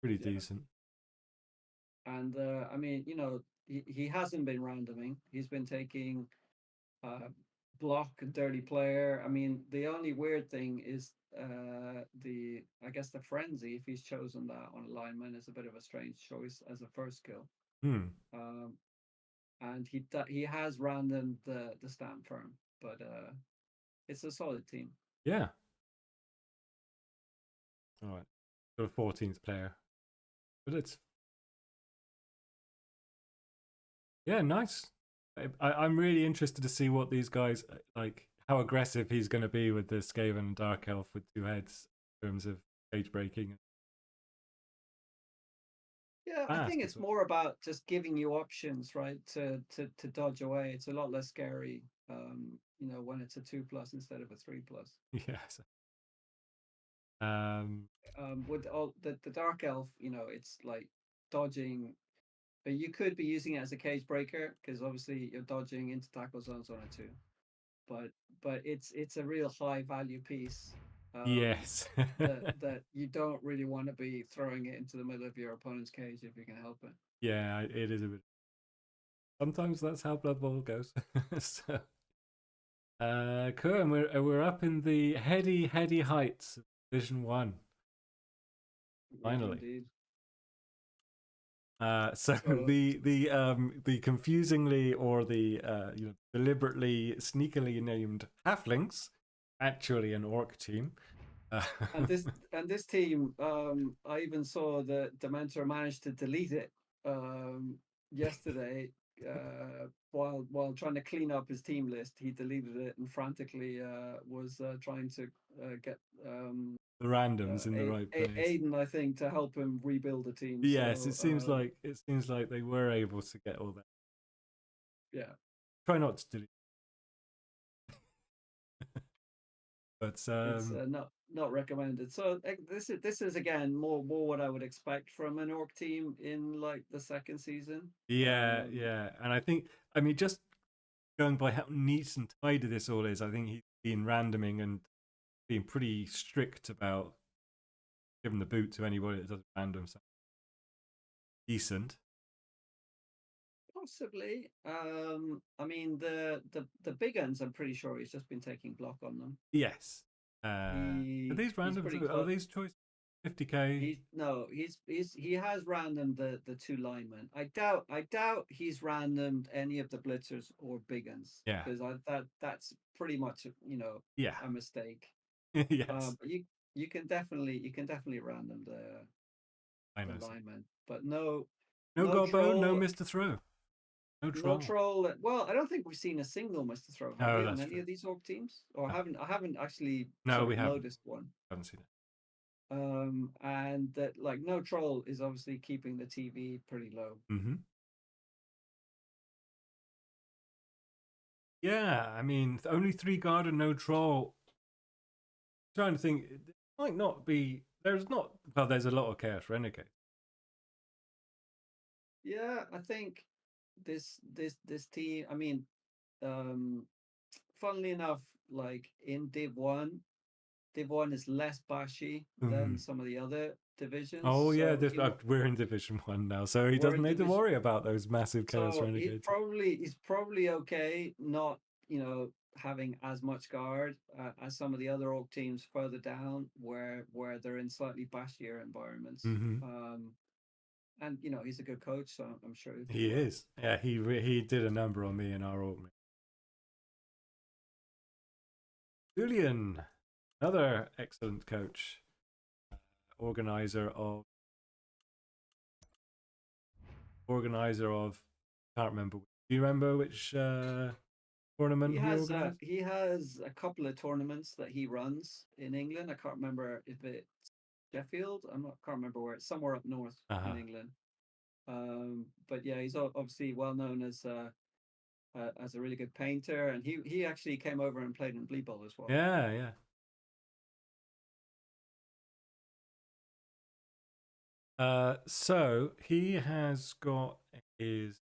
S1: Pretty
S2: Yeah.
S1: decent.
S2: And I mean, he hasn't been randoming. He's been taking block and dirty player. I mean, the only weird thing is I guess the frenzy, if he's chosen that on alignment, is a bit of a strange choice as a first skill.
S1: Hmm.
S2: And he has random the stamp firm, but it's a solid team.
S1: Yeah. All right. Got a 14th player, but it's nice. I'm really interested to see what these guys like. How aggressive he's going to be with the Skaven and Dark Elf with 2 heads in terms of cage breaking.
S2: Yeah, I think it's more about just giving you options, right? To dodge away. It's a lot less scary, when it's a 2+ instead of a 3+.
S1: Yes.
S2: With all the dark elf, it's like dodging. But you could be using it as a cage breaker, because obviously you're dodging into tackle zones on it too. But it's a real high value piece.
S1: Yes.
S2: that you don't really want to be throwing it into the middle of your opponent's cage if you can help it.
S1: Yeah, it is a bit. Sometimes that's how Blood Bowl goes. So, cool. And we're up in the heady heights of Division 1. Finally.
S2: Indeed.
S1: So the confusingly or the deliberately sneakily named halflings, actually an orc team.
S2: And this team, I even saw that Dementor managed to delete it yesterday, while trying to clean up his team list. He deleted it and frantically was trying to get
S1: the randoms in the right place.
S2: Aiden, I think, to help him rebuild the team.
S1: Yes,
S2: so,
S1: it seems like they were able to get all that.
S2: Yeah.
S1: Try not to delete. But
S2: it's not recommended. So this is again more what I would expect from an orc team in like the second season.
S1: Yeah, and I think just going by how neat and tidy this all is, I think he's been randoming and being pretty strict about giving the boot to anybody that doesn't random. So decent.
S2: Possibly. I mean the big uns, I'm pretty sure he's just been taking block on them.
S1: Yes. Are these random? Are these choice 50k?
S2: He has randomed the 2 linemen. I doubt he's randomed any of the blitzers or big uns.
S1: Yeah.
S2: Because that's pretty much a mistake.
S1: Yes.
S2: But you can definitely random the linemen, but no
S1: Gobbo,
S2: troll,
S1: no Mr. Throw.
S2: No troll. Well, I don't think we've seen a single Mr. Throw, have we, on any of these orc teams? Or
S1: no.
S2: I haven't actually
S1: we haven't
S2: noticed one.
S1: Haven't seen it.
S2: And that, like, no troll is obviously keeping the TV pretty low.
S1: Mm-hmm. Yeah, I mean, only 3 guard and no troll. I'm trying to think, it might not be. There's not. Well, there's a lot of Chaos Renegade.
S2: Yeah, I think this team. I mean, funnily enough, like in Div 1 is less bashy than some of the other divisions.
S1: Oh yeah, we're in Division 1 now, so he doesn't need to worry about those massive Chaos Renegades.
S2: He's probably okay not having as much guard as some of the other orc teams further down, where they're in slightly bashier environments. and he's a good coach, so I'm sure he'll do
S1: He
S2: well.
S1: is. Yeah, he did a number on me in our old. Julian, another excellent coach, organizer of organizer of. Can't remember. Do you remember which tournament he organized?
S2: He has a couple of tournaments that he runs in England. I can't remember if it's Sheffield. Can't remember where. It's somewhere up north
S1: Uh-huh.
S2: in England. But yeah, he's obviously well known as a really good painter, and he actually came over and played in Bleed Bowl as well.
S1: Yeah, yeah. So he has got his.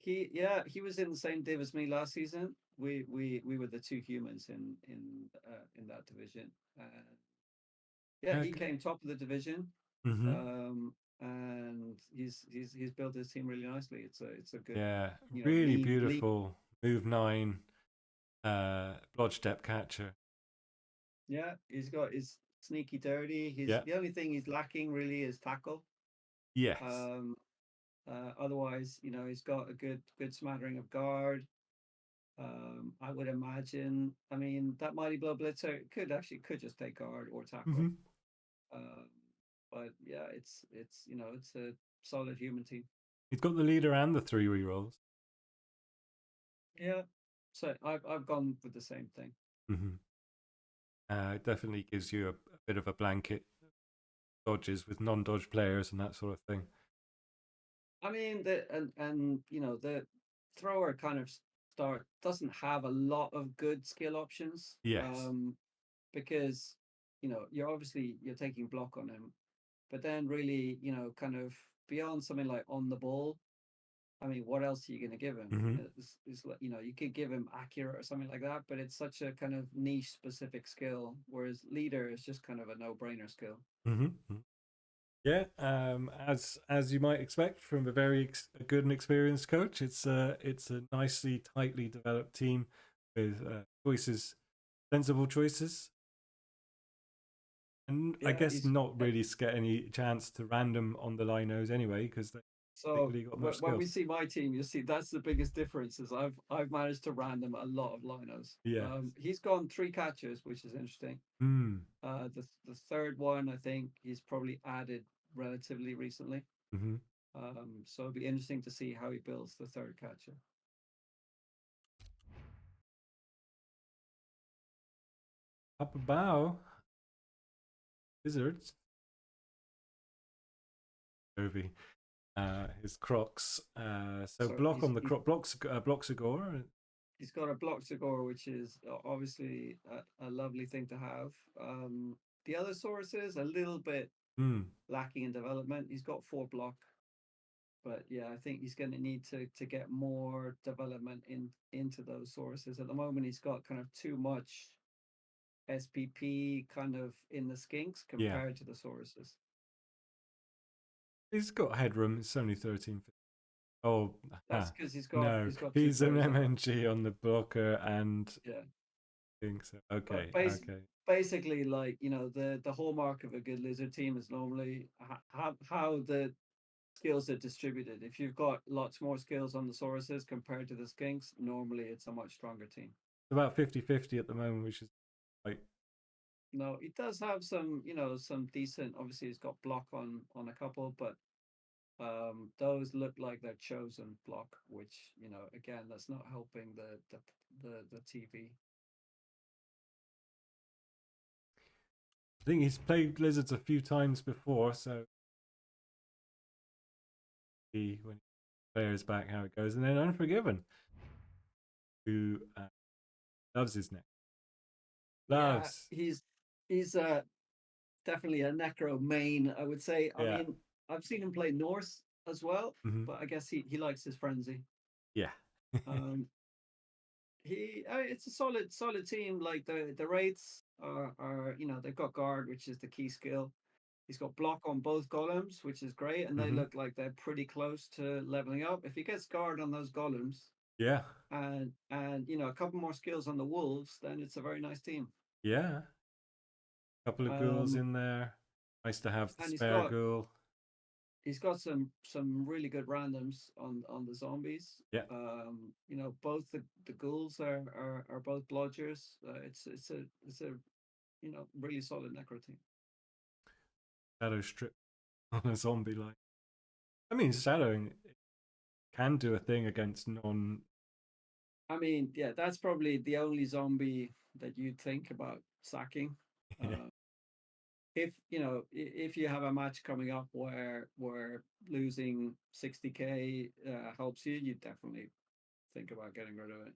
S2: He was in the same div as me last season. We were the two humans in that division. Yeah, he
S1: Okay.
S2: came top of the division.
S1: Mm-hmm.
S2: And he's built his team really nicely. It's a good,
S1: Yeah, really
S2: lean.
S1: beautiful move 9, blodge step catcher.
S2: Yeah, he's got his sneaky dirty.
S1: Yeah.
S2: The only thing he's lacking really is tackle.
S1: Yes.
S2: Um, Otherwise, he's got a good smattering of guard. I would imagine. I mean, that mighty blow blitzer could just take guard or
S1: Mm-hmm.
S2: tackle. Um, but yeah, it's a solid human team.
S1: He's got the leader and the 3 rerolls.
S2: Yeah, so I've gone with the same thing.
S1: Mm-hmm. It definitely gives you a bit of a blanket dodges with non-dodge players and that sort of thing.
S2: I mean, the thrower kind of doesn't have a lot of good skill options.
S1: Yes.
S2: Because you're taking block on him, but then really kind of beyond something like on the ball. I mean, what else are you going to give him?
S1: Mm-hmm.
S2: Is you could give him accurate or something like that, but it's such a kind of niche specific skill. Whereas leader is just kind of a no brainer skill.
S1: Mm-hmm. Yeah, as you might expect from a very good and experienced coach, it's a nicely tightly developed team with sensible choices, and I
S2: Yeah,
S1: guess not really get any chance to random on the linos anyway because they
S2: so
S1: particularly got much
S2: when we
S1: skills.
S2: see my team, you see that's the biggest difference. Is I've managed to random a lot of linos.
S1: Yes.
S2: He's gone 3 catches, which is interesting.
S1: Mm.
S2: The third one, I think he's probably added relatively recently.
S1: Mm-hmm.
S2: So it'll be interesting to see how he builds the third catcher.
S1: Up a bow, Wizards. Ovi. His Crocs. So block on the blocks a gore.
S2: He's got a block to gore, which is obviously a lovely thing to have. The other sources a little bit lacking in development. He's got 4 block, but yeah, I think he's going to need to get more development into those sources. At the moment, he's got kind of too much SPP kind of in the skinks compared to the sources.
S1: He's got headroom. It's only 13. Oh,
S2: that's because he's got
S1: no.
S2: he's got 2
S1: He's an
S2: players
S1: MNG on the blocker and
S2: yeah.
S1: think so. Okay, okay.
S2: Basically, like the hallmark of a good lizard team is normally how the skills are distributed. If you've got lots more skills on the sources compared to the skinks, normally it's a much stronger team.
S1: It's about 50-50 at the moment, which is like.
S2: No, it does have some decent. Obviously, it's got block on a couple, but those look like they're chosen block, which again, that's not helping the TV.
S1: I think he's played lizards a few times before, so when players back how it goes, and then Unforgiven, who loves his neck. Loves.
S2: Yeah, he's definitely a necro main, I would say. I mean, I've seen him play Norse as well, but I guess he likes his frenzy.
S1: Yeah.
S2: It's a solid team. Like the Wraiths are they've got guard, which is the key skill. He's got block on both golems, which is great, and they look like they're pretty close to leveling up. If he gets guard on those golems, and a couple more skills on the wolves, then it's a very nice team.
S1: Yeah. Couple of ghouls
S2: Um,
S1: in there. Nice to have the
S2: and
S1: spare ghoul.
S2: he's got some really good randoms on the zombies.
S1: Yeah.
S2: Both the ghouls are both blodgers. It's a really solid necro team.
S1: Shadow strip on a zombie like. I mean, shadowing can do a thing against non.
S2: I mean, yeah, that's probably the only zombie that you'd think about sacking.
S1: Yeah.
S2: If you have a match coming up where losing 60k helps you, you definitely think about getting rid of it.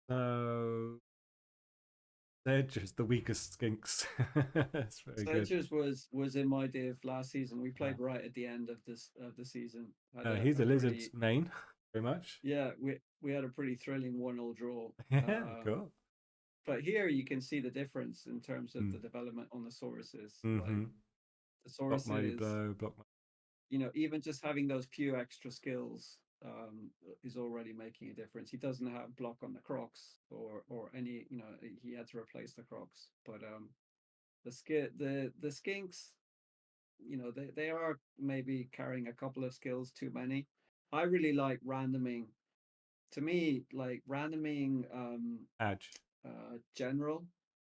S1: So Sedge the weakest skinks. That's very good.
S2: Sledgers was in my div last season. We played right at the end of the season.
S1: He's a lizard's main, very much.
S2: Yeah, we had a pretty thrilling 1-0 draw.
S1: Yeah, cool.
S2: But here you can see the difference in terms of the development on the Sauruses. Like the Sauruses,
S1: block mighty blow, block.
S2: Even just having those few extra skills is already making a difference. He doesn't have block on the Crocs or any. He had to replace the Crocs, but the skinks, they are maybe carrying a couple of skills too many. I really like randoming. To me, like randoming
S1: Edge.
S2: General,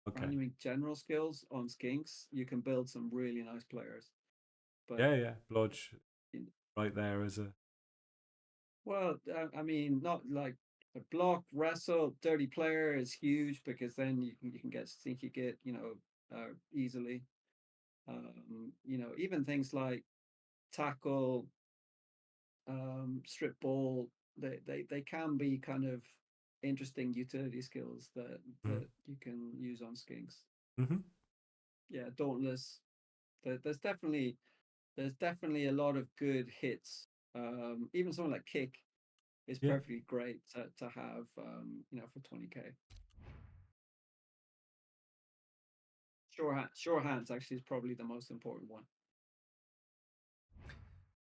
S1: Okay.
S2: randoming general skills on skinks, you can build some really nice players. But
S1: yeah, Blodge right there as a.
S2: Well, I mean, not like a block, wrestle, dirty player is huge because then you can get stinky git, easily. Even things like tackle, strip ball, they can be kind of interesting utility skills that you can use on skinks. Yeah, dauntless. There's definitely a lot of good hits. Even someone like kick is perfectly great to have, for 20k. Sure hands actually is probably the most important one.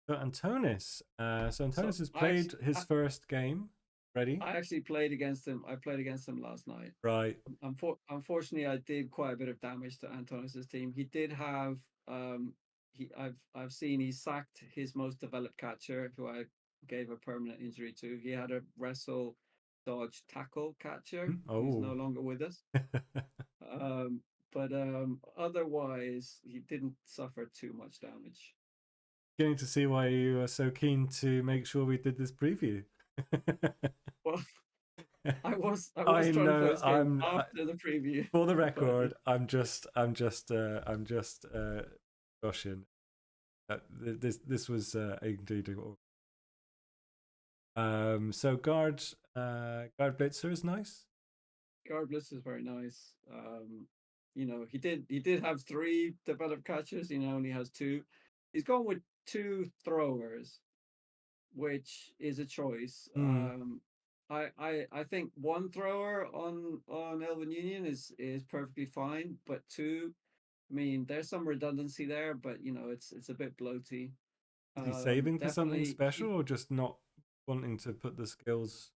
S1: So Antonis has played his first game. Ready?
S2: I actually played against him. I played against him last night.
S1: Right.
S2: Unfortunately, I did quite a bit of damage to Antonis's team. He did have I've seen he sacked his most developed catcher, who I gave a permanent injury to. He had a wrestle, dodge, tackle catcher. He's no longer with us. But otherwise, he didn't suffer too much damage.
S1: Getting to see why you are so keen to make sure we did this preview.
S2: Well, I was trying to play this game after the preview.
S1: For the record, I'm just gushing. This was indeed. So guard blitzer is nice.
S2: Guard blitzer is very nice. He did have 3 developed catchers. He now only has 2. He's gone with 2 throwers, which is a choice. I think 1 thrower on Elven Union is perfectly fine, but 2, I mean, there's some redundancy there, but it's a bit bloaty.
S1: Is he saving for something special, or just not wanting to put the skills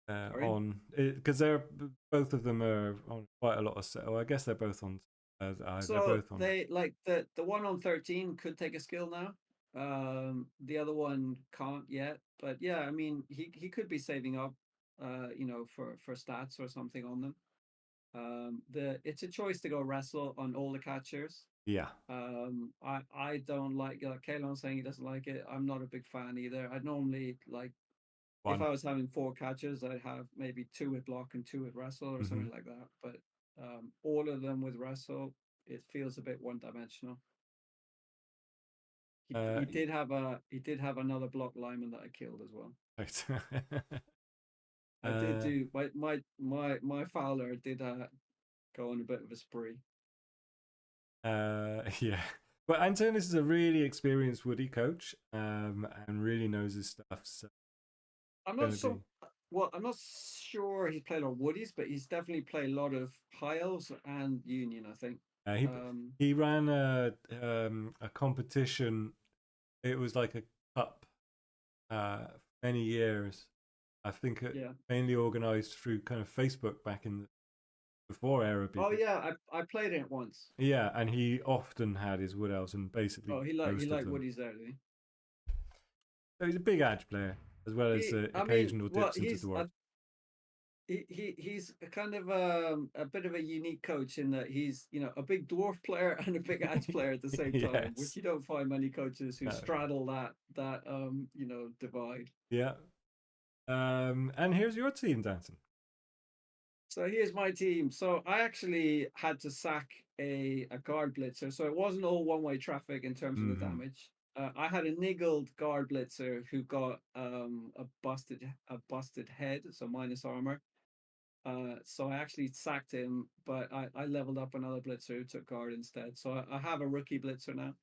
S1: on? Because both of them are on quite a lot of. I guess they're both on.
S2: They're both on. They like the one on 13 could take a skill now. The other one can't yet, but yeah, I mean, he could be saving up, for stats or something on them. It's a choice to go wrestle on all the catchers.
S1: Yeah.
S2: I don't like Kalon saying he doesn't like it. I'm not a big fan either. I'd normally like 1. If I was having 4 catchers, I'd have maybe 2 with block and 2 with wrestle or something like that. But all of them with wrestle, it feels a bit one-dimensional. He did have another block lineman that I killed as well. I did do my Fowler did go on a bit of a spree.
S1: Yeah, but Antonis is a really experienced Woody coach, and really knows his stuff. So
S2: I'm not so well. I'm not sure he's played on Woodies, but he's definitely played a lot of High Elves and Union, I think.
S1: He ran a competition. It was like a cup, many years, I think
S2: Yeah.
S1: mainly organised through kind of Facebook back in before Eire
S2: Oh
S1: began.
S2: yeah, I played it once.
S1: Yeah, and he often had his wood elves and basically
S2: Oh, he
S1: most of
S2: liked
S1: them.
S2: Woody's there, did he?
S1: So he's a big edge player as well as
S2: I mean,
S1: occasional
S2: well,
S1: dips into dwarf.
S2: he's a kind of a bit of a unique coach in that he's a big dwarf player and a big edge player at the same time, which
S1: Yes.
S2: you don't find many coaches who
S1: No.
S2: straddle that divide.
S1: Yeah. And here's your team, Danson.
S2: So here's my team. So I actually had to sack a guard blitzer, so it wasn't all one-way traffic in terms of the
S1: Mm-hmm.
S2: damage. I had a niggled guard blitzer who got a busted head, so minus armor. So I actually sacked him, but I leveled up another blitzer who took guard instead. So I have a rookie blitzer now.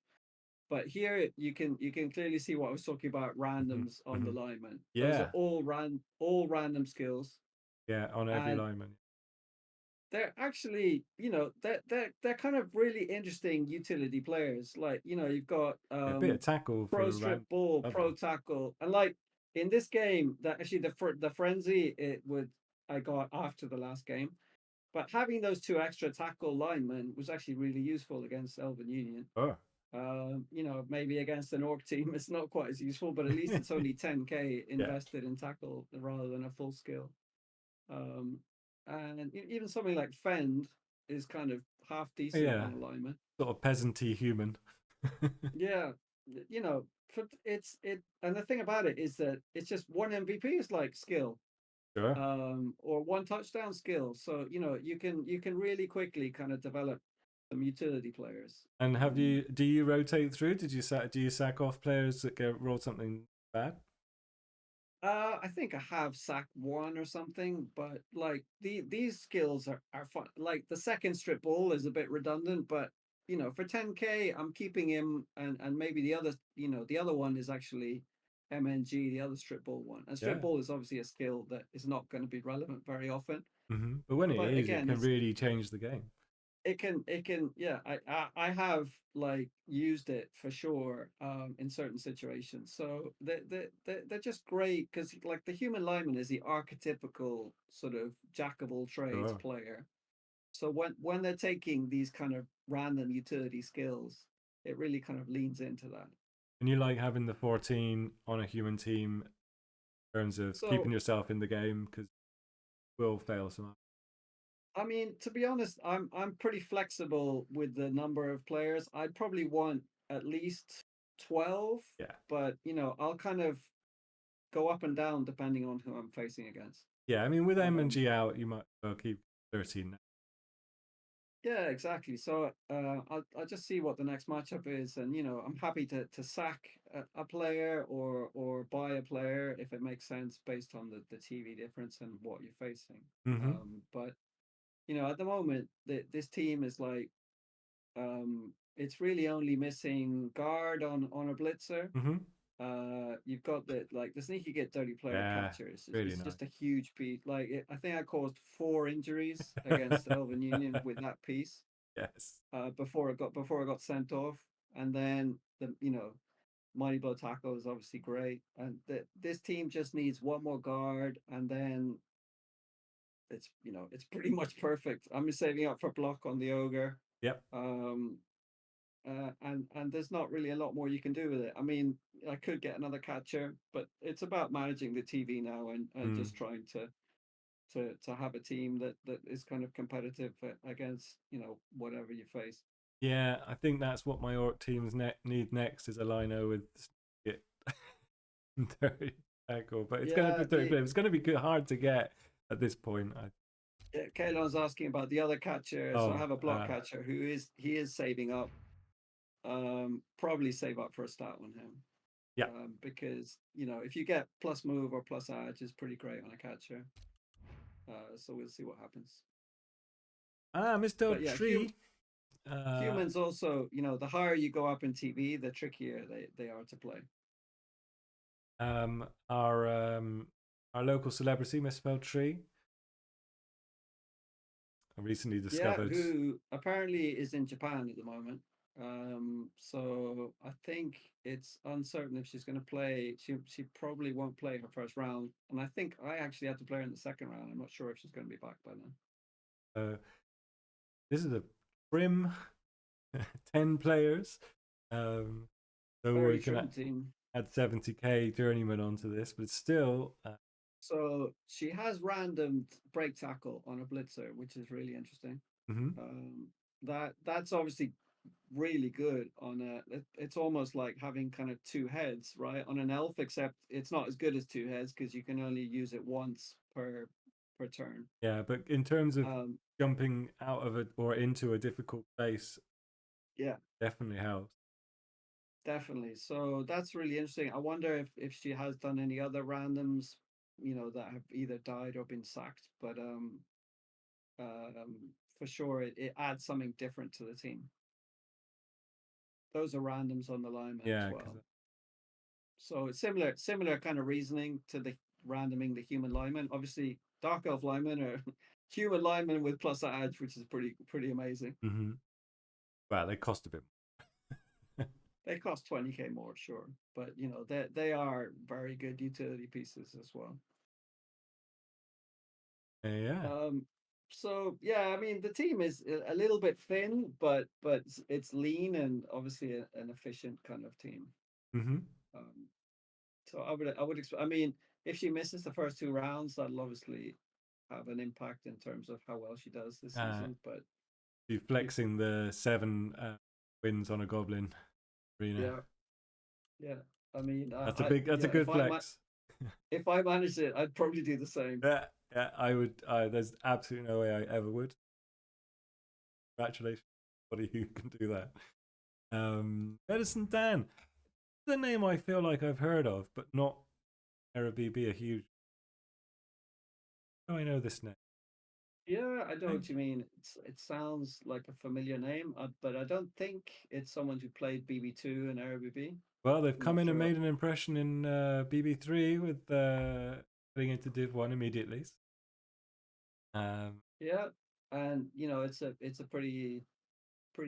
S2: But here you can clearly see what I was talking about
S1: Mm-hmm.
S2: randoms on the
S1: Mm-hmm.
S2: linemen. Those are
S1: Yeah.
S2: all random skills.
S1: Yeah, on every
S2: And
S1: lineman.
S2: they're actually, they're kind of really interesting utility players. Like, you've got
S1: Yeah, a bit of tackle
S2: pro
S1: for round.
S2: strip ball, pro
S1: Lovely.
S2: tackle, and like in this game, that actually the frenzy it would I got after the last game. But having those two extra tackle linemen was actually really useful against Elven Union.
S1: Oh.
S2: Maybe against an orc team, it's not quite as useful, but at least it's only 10k
S1: Yeah.
S2: invested in tackle rather than a full skill. Um, and even something like Fend is kind of half decent
S1: Yeah.
S2: on alignment.
S1: Sort of peasanty human.
S2: Yeah, and the thing about it is that it's just one MVP is like skill,
S1: Sure.
S2: or one touchdown skill. So you can really quickly kind of develop some utility players.
S1: And do you rotate through? Do you sack off players that roll something bad?
S2: I think I have sack one or something, but like these skills are fun. Like the second strip ball is a bit redundant, but for 10k, I'm keeping him, and maybe the other one is actually MNG, the other strip ball one. And strip
S1: Yeah.
S2: ball is obviously a skill that is not going to be relevant very often.
S1: Mm-hmm. But when it
S2: But
S1: is, it
S2: again,
S1: can really change the game.
S2: it can yeah, I have like used it for sure in certain situations. So they're just great because like the human lineman is the archetypical sort of jack of all trades
S1: Sure.
S2: player. So when they're taking these kind of random utility skills, it really kind of leans into that.
S1: And you like having the 14 on a human team in terms of
S2: So
S1: keeping yourself in the game because will fail some.
S2: I mean, to be honest, I'm pretty flexible with the number of players. I'd probably want at least 12,
S1: Yeah.
S2: but I'll kind of go up and down depending on who I'm facing against.
S1: Yeah, I mean, with M and
S2: Um,
S1: G out, you might well keep 13 now.
S2: yeah, exactly. So I'll just see what the next matchup is, and I'm happy to sack a player or buy a player if it makes sense based on the TV difference and what you're facing.
S1: Mm-hmm.
S2: But at the moment, this team is like it's really only missing guard on a blitzer.
S1: Mm-hmm.
S2: You've got the sneaky get dirty player
S1: Yeah,
S2: catcher.
S1: really
S2: It's
S1: nice.
S2: just a huge piece. Like I think I caused 4 injuries against Elven Union with that piece.
S1: Yes.
S2: Before it got sent off, and then the mighty blow tackle is obviously great, and this team just needs one more guard, and then it's pretty much perfect. I'm just saving up for block on the ogre.
S1: Yep.
S2: Um, and there's not really a lot more you can do with it. I mean, I could get another catcher, but it's about managing the TV now and
S1: Mm.
S2: just trying to have a team that is kind of competitive against whatever you face.
S1: Yeah, I think that's what my orc teams need next is a lino with it dirty tackle. But it's
S2: Yeah,
S1: it's going to be hard to get at this point.
S2: Kalon's asking about the other catcher. So I
S1: Oh,
S2: have a block catcher he is saving up. Probably save up for a start on him.
S1: yeah.
S2: Because if you get plus move or plus edge, is pretty great on a catcher. So we'll see what happens.
S1: Mr.
S2: But yeah,
S1: Tree.
S2: humans also, the higher you go up in TV, the trickier they are to play.
S1: Um, our local celebrity, misspelled Tree. I recently discovered.
S2: Yeah, who apparently is in Japan at the moment. So I think it's uncertain if she's going to play. She probably won't play her first round, and I think I actually had to play her in the second round. I'm not sure if she's going to be back by then.
S1: This is a prim 10 players. So
S2: Very
S1: we can
S2: trim team.
S1: add 70k journeyman onto this, but still.
S2: So she has random break tackle on a blitzer, which is really interesting.
S1: Mhm.
S2: That's obviously really good on it's almost like having kind of two heads, right, on an elf, except it's not as good as two heads because you can only use it once per turn.
S1: Yeah, but in terms of
S2: Um,
S1: jumping out of it or into a difficult place,
S2: yeah,
S1: definitely helps.
S2: definitely. So that's really interesting. I wonder if she has done any other randoms, that have either died or been sacked. But for sure, it adds something different to the team. Those are randoms on the lineman as
S1: Yeah,
S2: well. So it's similar kind of reasoning to the randoming the human lineman. Obviously, dark elf linemen are human linemen with plus edge, which is pretty amazing.
S1: Well, they cost a bit more.
S2: They cost 20k more, sure, but they are very good utility pieces as well.
S1: Yeah.
S2: So yeah, I mean the team is a little bit thin, but it's lean and obviously an efficient kind of team. Um, so I would expect. I mean, if she misses the first two rounds, that'll obviously have an impact in terms of how well she does this season. But
S1: she's flexing the 7 wins on a goblin arena.
S2: Yeah. I mean,
S1: That's a good flex.
S2: If I managed it, I'd probably do the same.
S1: Yeah, I would. There's absolutely no way I ever would. Congratulations, anybody who can do that. Medicine Dan, the name I feel like I've heard of, but not Eire BB a huge. How do I know this name?
S2: Yeah, I know what you mean. It sounds like a familiar name, but I don't think it's someone who played BB2 and Eire BB.
S1: Well, they've
S2: I'm
S1: come
S2: not
S1: in and
S2: sure.
S1: made an impression in BB3 with getting into Div 1 immediately.
S2: Yeah, and it's a pretty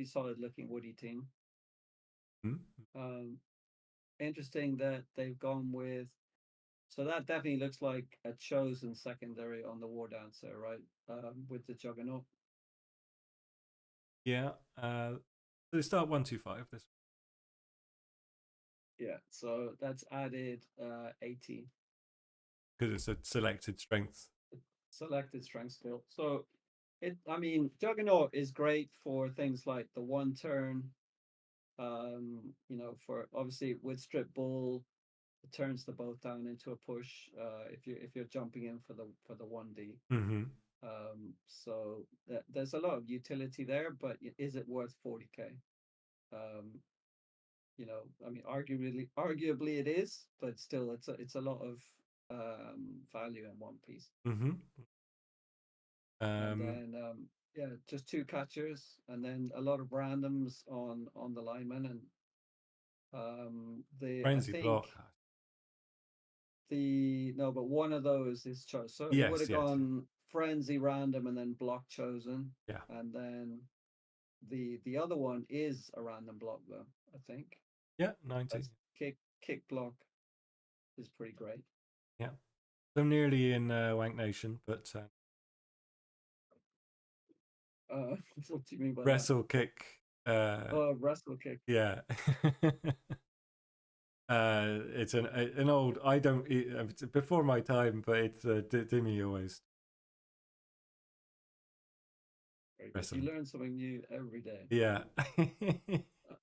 S2: solid looking Woody team. Interesting that they've gone with. So that definitely looks like a chosen secondary on the War Dancer, right? With the Juggernaut.
S1: Yeah. They start 125 this.
S2: Yeah, so that's added 80.
S1: Because it's a selected strength.
S2: Selected strength skill. So I mean, Juggernaut is great for things like the one turn. For obviously with Strip Bull, it turns the both down into a push. If you're jumping in for the 1D. So there's a lot of utility there, but is it worth 40k? I mean, arguably it is, but still, it's a lot of value in one piece. And then yeah, just two catchers, and then a lot of randoms on the lineman, and
S1: Frenzy block.
S2: but one of those is chosen. So it would have gone frenzy random and then block chosen.
S1: Yeah.
S2: And then the other one is a random block though, I think.
S1: Yeah, 90.
S2: That's kick block is pretty great.
S1: Yeah. So nearly in Wank Nation, but
S2: what do you mean by
S1: wrestle kick.
S2: Wrestle kick.
S1: Yeah. It's an old. I don't. It's before my time, but it's Dimmy always.
S2: You learn something new every day.
S1: Yeah.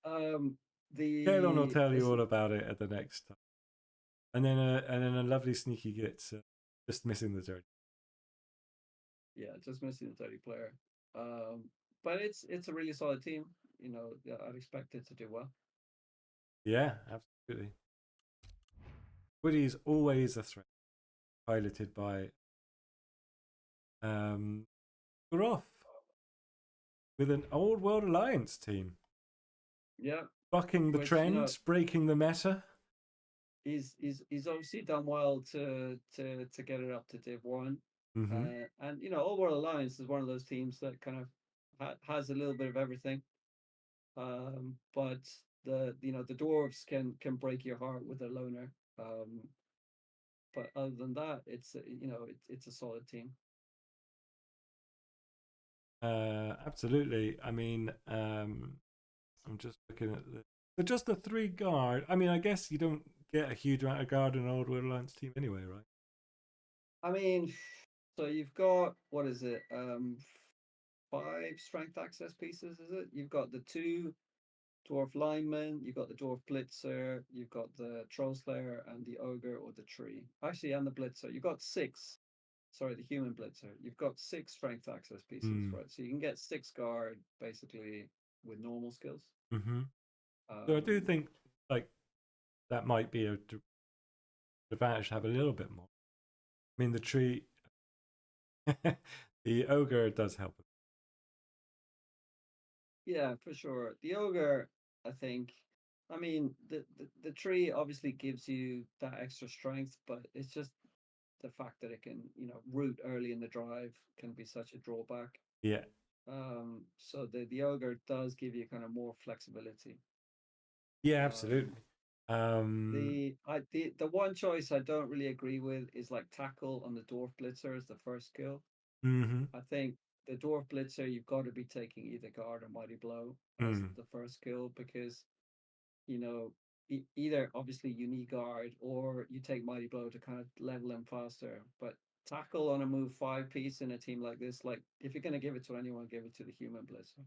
S1: Kaelon will tell you all about it at the next time. And then a lovely sneaky gets just missing the dirty.
S2: Yeah, just missing the dirty player. But it's a really solid team. I'd expect it to do well.
S1: Yeah, absolutely. Woody's always a threat, piloted by we're off with an old world alliance team.
S2: Yeah,
S1: bucking the trend, breaking the meta.
S2: He's obviously done well to get it up to Div 1. And Old World Alliance is one of those teams that kind of has a little bit of everything. But the dwarves can break your heart with a loner. But other than that, it's a solid team.
S1: Absolutely. I mean, I'm just looking at but just the 3 guard. I mean, I guess you don't get a huge amount of guard in an Old World Alliance team anyway, right?
S2: I mean, so you've got, what is it? 5 strength access pieces, is it? You've got the 2 dwarf linemen, you've got the dwarf blitzer, you've got the troll slayer and the ogre or the tree. Actually, and the blitzer. You've got 6. Sorry, the human blitzer. You've got 6 strength access pieces,
S1: Mm.
S2: right? So you can get 6 guard basically with normal skills.
S1: Mm-hmm. So I do
S2: Um,
S1: think like that might be a advantage to have a little bit more. I mean, the tree, the ogre does help.
S2: yeah, for sure. The ogre, I think. I mean, the tree obviously gives you that extra strength, but it's just the fact that it can, root early in the drive can be such a drawback.
S1: Yeah.
S2: So the ogre does give you kind of more flexibility.
S1: Yeah,
S2: Um,
S1: absolutely. Um,
S2: the one choice I don't really agree with is like tackle on the dwarf blitzer as the first skill.
S1: mm-hmm.
S2: I think the dwarf blitzer you've got to be taking either guard or mighty blow as
S1: Mm.
S2: the first skill because you know either obviously you need guard or you take mighty blow to kind of level them faster. But tackle on a move 5 piece in a team like this, like if you're going to give it to anyone, give it to the human blitzer.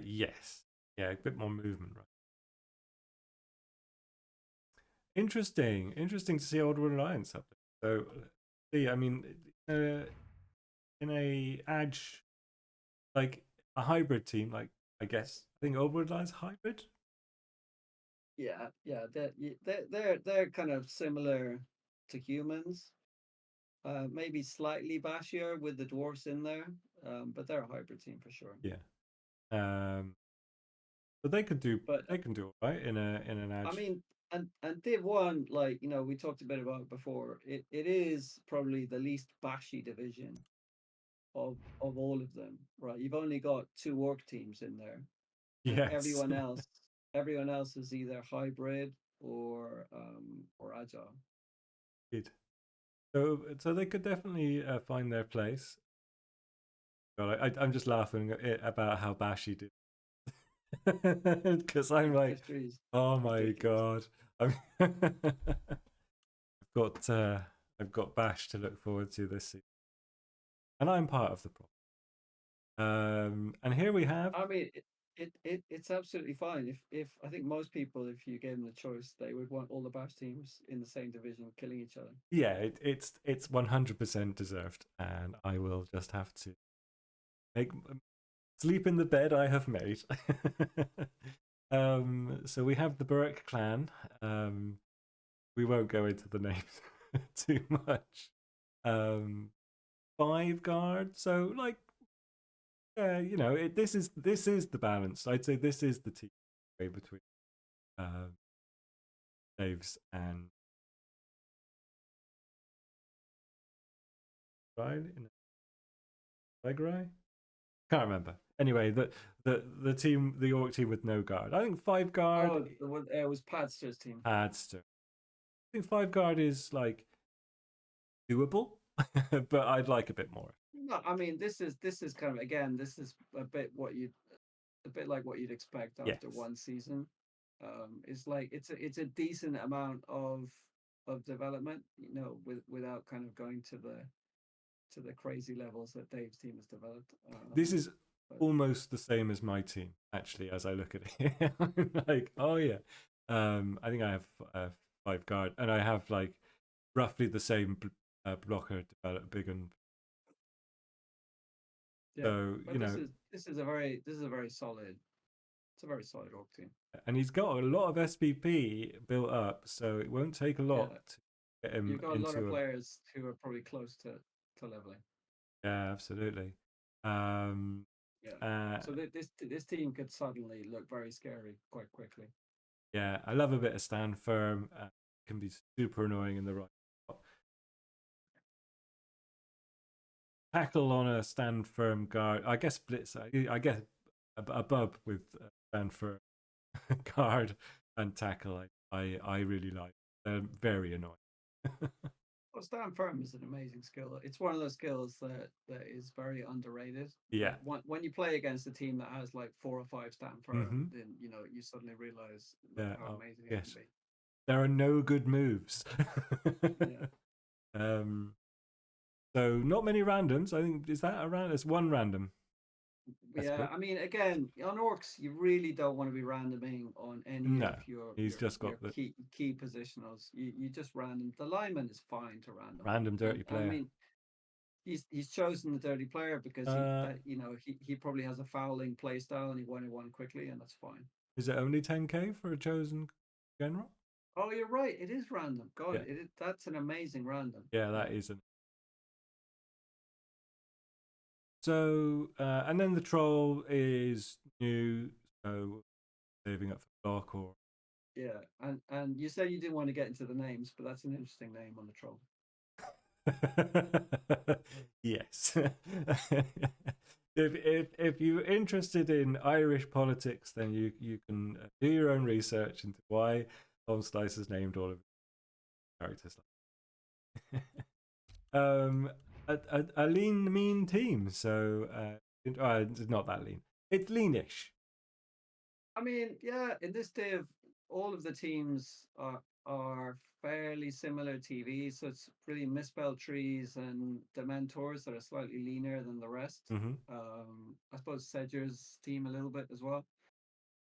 S1: Yes. Yeah, a bit more movement, right? Interesting. Interesting to see Old World Alliance up there. So, see, I mean, in a edge, like a hybrid team, like I guess I think Old World Alliance hybrid.
S2: Yeah, they're kind of similar to humans. Maybe slightly bashier with the dwarfs in there, but they're a hybrid team for sure.
S1: Yeah. But they could do
S2: But
S1: they can do all right in an
S2: I
S1: edge.
S2: mean, and Div One, like we talked a bit about it before. It is probably the least bashy division of all of them, right? You've only got 2 orc teams in there, and
S1: Yes.
S2: everyone else is either hybrid or agile.
S1: Good. So they could definitely find their place. God, I'm just laughing about how Bashi did because I'm like,
S2: History is
S1: oh my
S2: ridiculous.
S1: god, got I've got Bash to look forward to this season, and I'm part of the problem. And here we have,
S2: I mean, it's absolutely fine. If I think most people, if you gave them the choice, they would want all the Bash teams in the same division killing each other.
S1: yeah, it's 100% deserved, and I will just have to make sleep in the bed I have made. So we have the Burke clan. We won't go into the names too much. 5 guard, so like, this is the balance. I'd say this is the team between Dave's and Ryan in Tigray. Can't remember. Anyway, the team, the Orc team with no guard. I think 5 guard
S2: Oh, the one it was Padster's team.
S1: adds to. I think 5 guard is like doable, but I'd like a bit more.
S2: No, I mean this is kind of again this is a bit like what you'd expect
S1: Yes.
S2: after one season. It's like it's a decent amount of development, without kind of going to the crazy levels that Dave's team has developed.
S1: This is
S2: But
S1: almost the same as my team, actually, as I look at it. I'm like, oh yeah. I think I have 5 guard, and I have like roughly the same blocker developed big and
S2: yeah,
S1: so
S2: but this is a very solid it's a very solid org team.
S1: and he's got a lot of SPP built up, so it won't take a lot
S2: Yeah,
S1: to get him
S2: you've got a lot of
S1: into a
S2: players who are probably close to leveling.
S1: yeah, absolutely. Um,
S2: Yeah,
S1: uh,
S2: so this team could suddenly look very scary quite quickly.
S1: yeah, I love a bit of stand firm. Can be super annoying in the right spot. Tackle on a stand firm guard. I guess blitz. I guess a bub with stand for guard and tackle. I really like. They're very annoying.
S2: Well, stand firm is an amazing skill. It's one of those skills that is very underrated.
S1: Yeah.
S2: When you play against a team that has like 4 or 5 stand firm, then you suddenly realize how amazing it can be.
S1: There are no good moves.
S2: Yeah.
S1: So not many randoms. I think is that around? It's one random.
S2: Yeah,
S1: good.
S2: I mean, again, on orcs, you really don't want to be randoming on any of your key positionals. You just random. The lineman is fine to random.
S1: Random dirty player.
S2: I mean, he's chosen the dirty player because he probably has a fouling play style and he wanted one quickly, and that's fine.
S1: Is it only 10k for a chosen general?
S2: Oh, you're right. It is random. God, that's an amazing random.
S1: Yeah, that is an. So, and then the troll is new, so saving up for block or.
S2: Yeah, and you said you didn't want to get into the names, but that's an interesting name on the troll.
S1: Yes. If you're interested in Irish politics, then you can do your own research into why Tom Slice has named all of his characters. A lean, mean team. So it's not that lean. It's leanish.
S2: I mean, yeah, in this div, all of the teams are fairly similar TV, so it's really misspelled trees and Dementors that are slightly leaner than the rest. I suppose Sedger's team a little bit as well.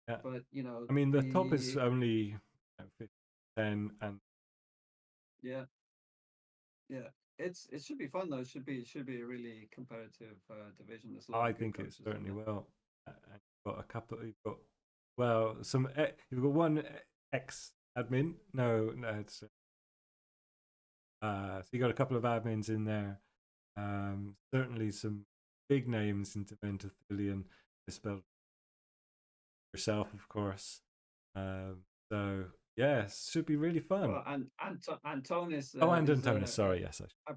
S1: Yeah.
S2: But
S1: I mean, the top is only 10 and
S2: yeah. It should be fun though. It should be a really competitive division.
S1: I think it certainly will. And you've got a couple. You've got one ex admin. No, it's. So you got a couple of admins in there. Certainly some big names in Dementor misspelled yourself, of course. So yes, should be really fun.
S2: Well, and Antonis.
S1: And Antonis. Sorry, yes.
S2: A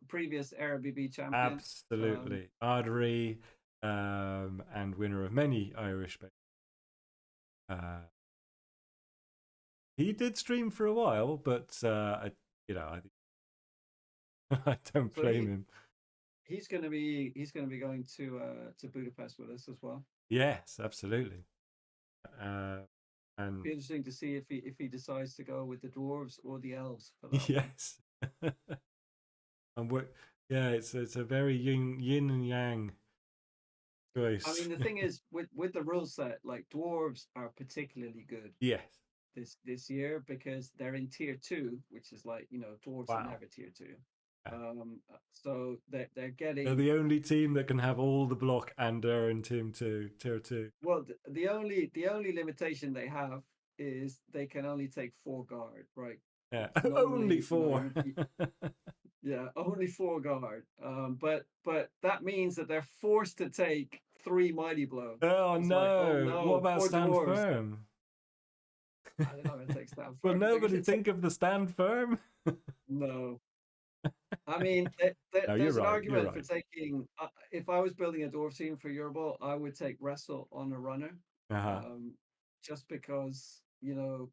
S2: previous Eire BB champion.
S1: Absolutely, artery, and winner of many Irish. He did stream for a while, but I think I don't blame him.
S2: He's going to be going to Budapest with us as well.
S1: Yes, absolutely. And
S2: be interesting to see if he decides to go with the dwarves or the elves for that.
S1: Yes. And it's a very yin and yang choice.
S2: I mean, the thing is with the rule set, like dwarves are particularly good.
S1: Yes.
S2: This year because they're in tier 2, which is like dwarves are never tier 2. So they're getting.
S1: They're the only team that can have all the block and they're in tier 2.
S2: Well, the only limitation they have is they can only take 4 guard, right?
S1: Yeah, only 4.
S2: Yeah, only 4 guard. But that means that they're forced to take 3 mighty blow.
S1: Oh no! What about stand firm?
S2: I don't know. It takes stand firm.
S1: Will nobody think of the stand firm?
S2: No. I mean, there's an argument for taking. If I was building a dwarf team for Euroball, I would take wrestle on a runner, just because you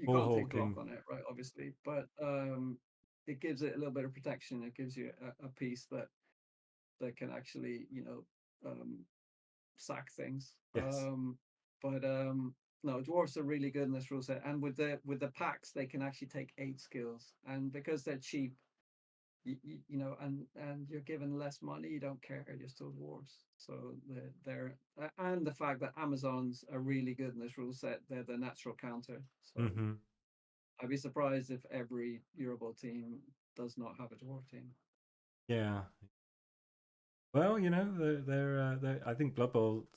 S2: can't take block on it, right? Obviously, but it gives it a little bit of protection. It gives you a piece that can actually sack things.
S1: Yes.
S2: No, dwarves are really good in this rule set, and with the packs, they can actually take 8 skills, and because they're cheap. And you're given less money, you don't care, you're still dwarves. So they're and the fact that Amazons are really good in this rule set, they're the natural counter. So I'd be surprised if every Euroball team does not have a dwarf team.
S1: Yeah. Well, they're I think Blood Bowl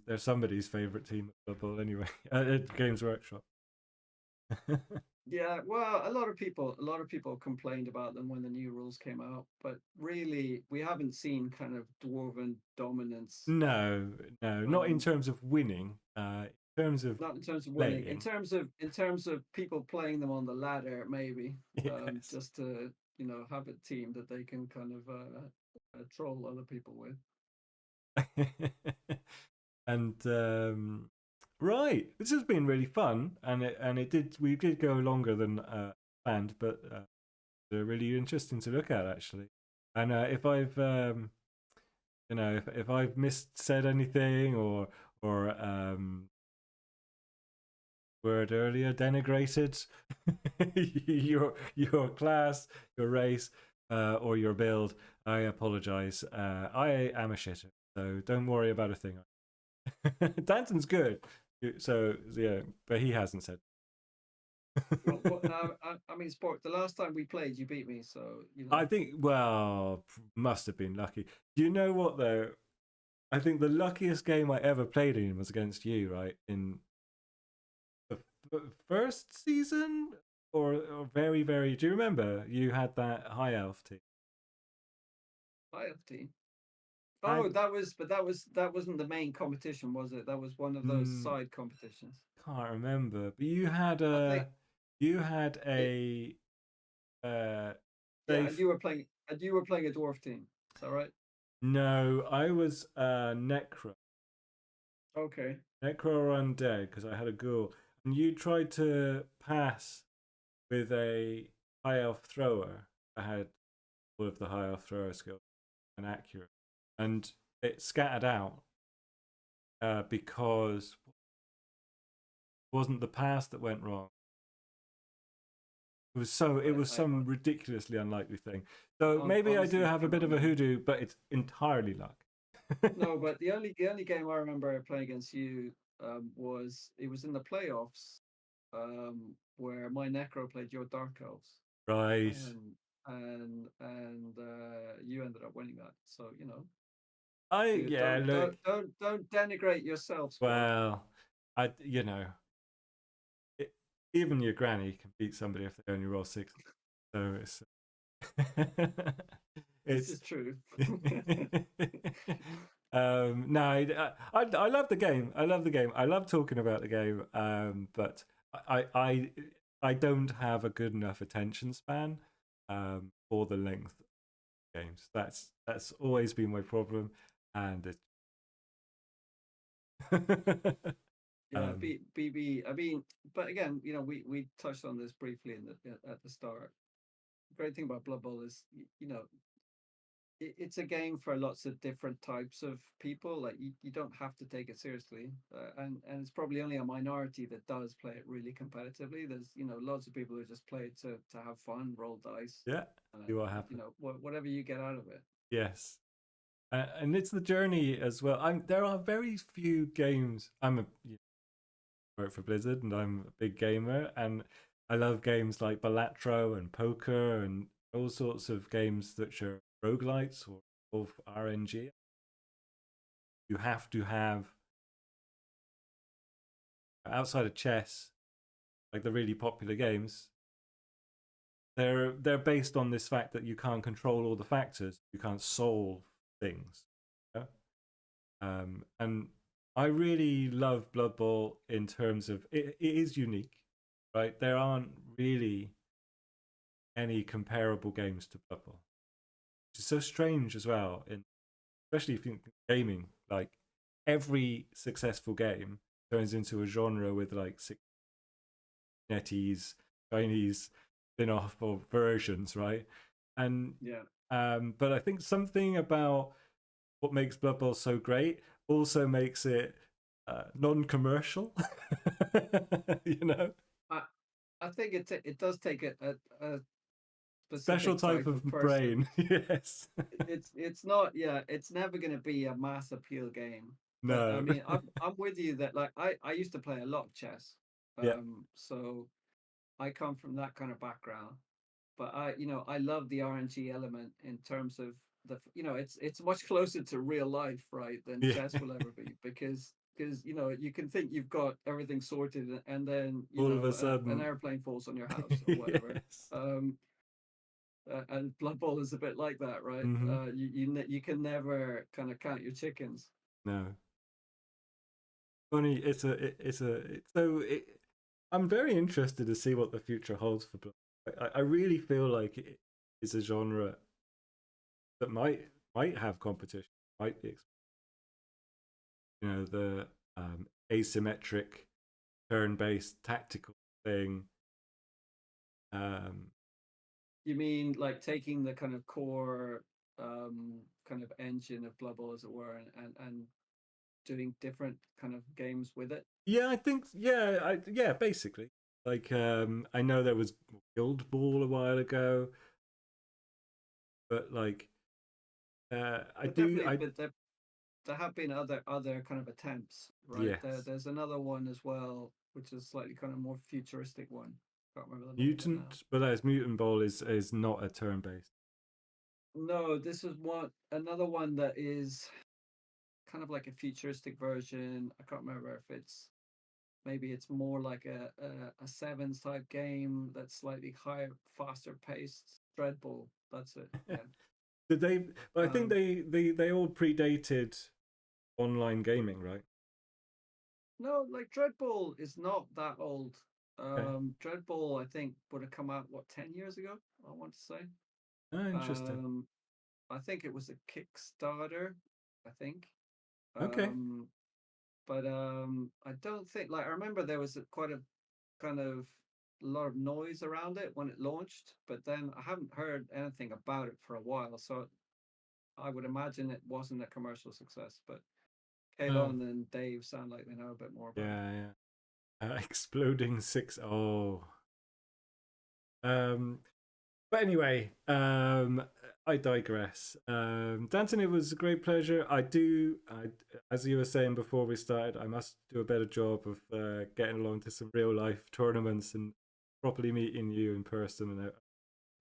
S1: they're somebody's favorite team at Blood Bowl anyway at Games Workshop.
S2: Yeah, well, a lot of people complained about them when the new rules came out, but really, we haven't seen kind of dwarven dominance.
S1: No, not in terms of winning. Not in terms of winning.
S2: In terms of people playing them on the ladder, maybe. Yes. Just to have a team that they can kind of troll other people with.
S1: And right, this has been really fun, and we did go longer than planned, but they're really interesting to look at actually. And if I've if I've said anything or word earlier denigrated your class, your race, or your build, I apologize. I am a shitter, so don't worry about a thing. Danton's good, so yeah, but he hasn't said.
S2: Well, I mean, Sport. The last time we played, you beat me, so you know.
S1: I think, well, must have been lucky. Do you know what though? I think the luckiest game I ever played in was against you, right? In the first season, or very, very. Do you remember you had that high elf team?
S2: Playoff team.
S1: I
S2: Oh, that wasn't the main competition, was it? That was one of those
S1: mm,
S2: side competitions.
S1: can't remember, but
S2: I think
S1: you had
S2: it.
S1: a uh,
S2: Yeah,
S1: safe.
S2: and you were playing a dwarf team. Is that right?
S1: No, I was
S2: Okay.
S1: Necro or undead because I had a ghoul, and you tried to pass with a high elf thrower. I had all of the high elf thrower skills and accurate, and it scattered out because it wasn't the pass that went wrong. It was
S2: I
S1: some ridiculously unlikely thing. So maybe I do
S2: honestly
S1: have a bit
S2: cannot
S1: of a
S2: remember.
S1: hoodoo, but it's entirely luck.
S2: No, but the only game I remember playing against you was it was in the playoffs where my Necro played your Dark Elves
S1: Right.
S2: and you ended up winning that. So you know,
S1: I
S2: you
S1: yeah, look.
S2: don't denigrate yourself, Sport.
S1: Well, I it, even your granny can beat somebody if they only roll six. So
S2: This
S1: it's
S2: is true.
S1: no, I love the game. I love the game. I love talking about the game. But I I I don't have a good enough attention span for the length of games. That's always been my problem, and it.
S2: Yeah,
S1: um,
S2: BB. I mean, but again, you know, we touched on this briefly in the at the start. The great thing about Blood Bowl is, you know, it's a game for lots of different types of people. Like you don't have to take it seriously, and it's probably only a minority that does play it really competitively. There's lots of people who just play it to have fun, roll dice,
S1: yeah, see what happens.
S2: whatever you get out of it.
S1: Yes. And it's the journey as well. There are very few games. Work for Blizzard, and I'm a big gamer, and I love games like Balatro and poker and all sorts of games that are roguelites or of RNG. You have to have outside of chess, like the really popular games. They're based on this fact that you can't control all the factors. You can't solve things. You know? And I really love Blood Bowl in terms of it is unique, right? There aren't really any comparable games to Blood Bowl, which is so strange as well. In especially if you think gaming, like every successful game turns into a genre with like six NetEase, Chinese spin-off or versions, right? And
S2: Yeah.
S1: but I think something about what makes Blood Bowl so great also makes it non-commercial. you know,
S2: I I think it does take a
S1: special
S2: specific
S1: type
S2: type
S1: of
S2: of person.
S1: brain. yes.
S2: It's not, yeah, it's never going to be a mass appeal game. But I
S1: no.
S2: mean, I'm with you that like I used to play a lot of chess,
S1: yeah.
S2: so I come from that kind of background. But I love the RNG element in terms of it's much closer to real life, right, than
S1: Yeah.
S2: chess will ever be because you can think you've got everything sorted and then
S1: All of a
S2: an
S1: sudden.
S2: airplane falls on your house or whatever.
S1: yes.
S2: And Blood Bowl is a bit like that, right?
S1: hmm
S2: You can never kind of count your chickens.
S1: No. Funny. I'm very interested to see what the future holds for Blood. I really feel like it is a genre that might have competition, might be the asymmetric turn-based tactical thing.
S2: You mean like taking the kind of core kind of engine of Blood Bowl, as it were, and doing different kind of games with it?
S1: Yeah, I think yeah, basically. Like I know there was Guild Ball a while ago, but like
S2: But definitely, but there have been other kind of attempts, right?
S1: Yes.
S2: There's another one as well, which is slightly kind of more futuristic one. Can't remember the name of it now.
S1: Mutant, but that's Mutant Ball is not a turn-based.
S2: No, this is another one that is kind of like a futuristic version. I can't remember if maybe it's more like a sevens type game that's slightly higher, faster paced. Dreadball, that's it. Yeah.
S1: Did they? But I think they all predated online gaming, right?
S2: No, like Dreadball is not that old.
S1: Okay.
S2: Dreadball, I think, would have come out 10 years ago. I want to say.
S1: Oh, interesting.
S2: I think it was a Kickstarter. I think.
S1: Okay.
S2: But I don't think, like, I remember there was quite a kind of lot of noise around it when it launched, but then I haven't heard anything about it for a while, so I would imagine it wasn't a commercial success. But Kalon and Dave sound like they know a bit more about it.
S1: Yeah. Exploding six. Oh. But anyway, I digress. Danton, it was a great pleasure. As you were saying before we started, I must do a better job of getting along to some real life tournaments and properly meeting you in person and a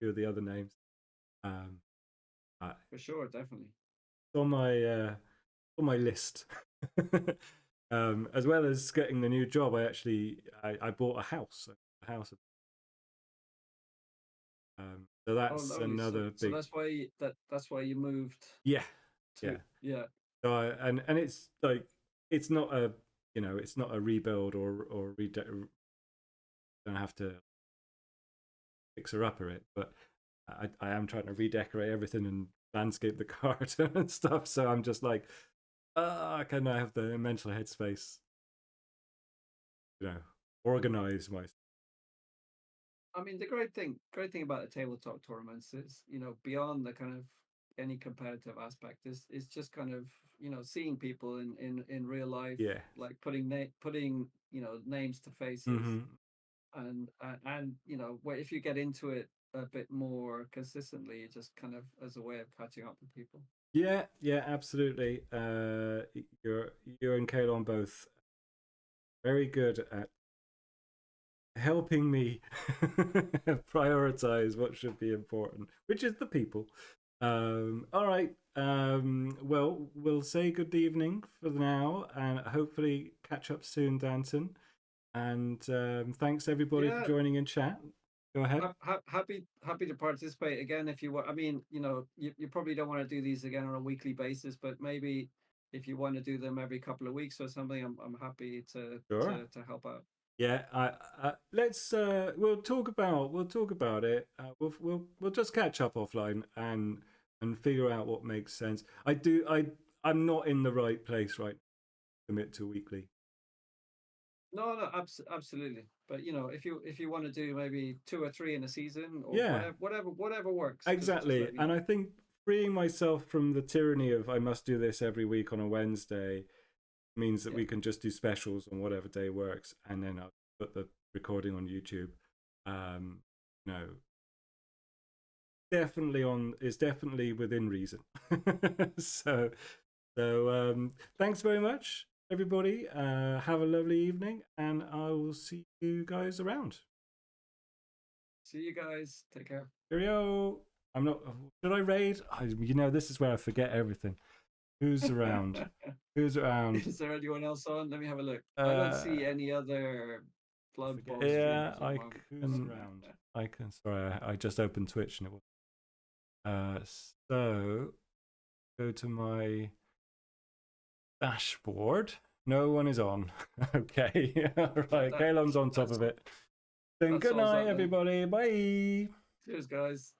S1: few of the other names.
S2: For sure, definitely.
S1: On my list. As well as getting the new job, I bought a house. So that's another big.
S2: So that's why you moved.
S1: Yeah.
S2: Yeah.
S1: So and it's like it's not a it's not a rebuild or don't have to fixer upper it, but I am trying to redecorate everything and landscape the garden and stuff. So I'm just like, can I have the mental headspace? Organize myself.
S2: I mean, the great thing about the tabletop tournaments is, beyond the kind of any competitive aspect, is just kind of seeing people in real life,
S1: Yeah,
S2: like putting names to faces, and if you get into it a bit more consistently, it just kind of as a way of catching up with people.
S1: Yeah, absolutely. You and Kalon both very good at helping me prioritize what should be important, which is the people. All right. Well, we'll say good evening for now, and hopefully catch up soon, Danton. And thanks everybody for joining in chat. Go ahead.
S2: Happy to participate again if you want. I mean, you probably don't want to do these again on a weekly basis, but maybe if you want to do them every couple of weeks or something, I'm happy to help out.
S1: Yeah, let's we'll talk about it. We'll just catch up offline and figure out what makes sense. I'm not in the right place right now to commit to weekly.
S2: No, absolutely. But if you want to do maybe 2 or 3 in a season, or whatever works.
S1: Exactly,
S2: just
S1: and I think freeing myself from the tyranny of I must do this every week on a Wednesday means that we can just do specials on whatever day works, and then I'll put the recording on YouTube. It's definitely within reason. so thanks very much, everybody. Have a lovely evening, and I will see you guys around.
S2: See you guys. Take care.
S1: Cheerio. I'm not. Should I raid? This is where I forget everything. Who's around? Who's around?
S2: Is there anyone else on? Let me have a look. I don't see any other Blood Bowl.
S1: Yeah, I can. Sorry, I just opened Twitch and it was. So go to my dashboard. No one is on. Okay. All right. Kalon's on top of it. Then good night, everybody. Bye.
S2: Cheers, guys.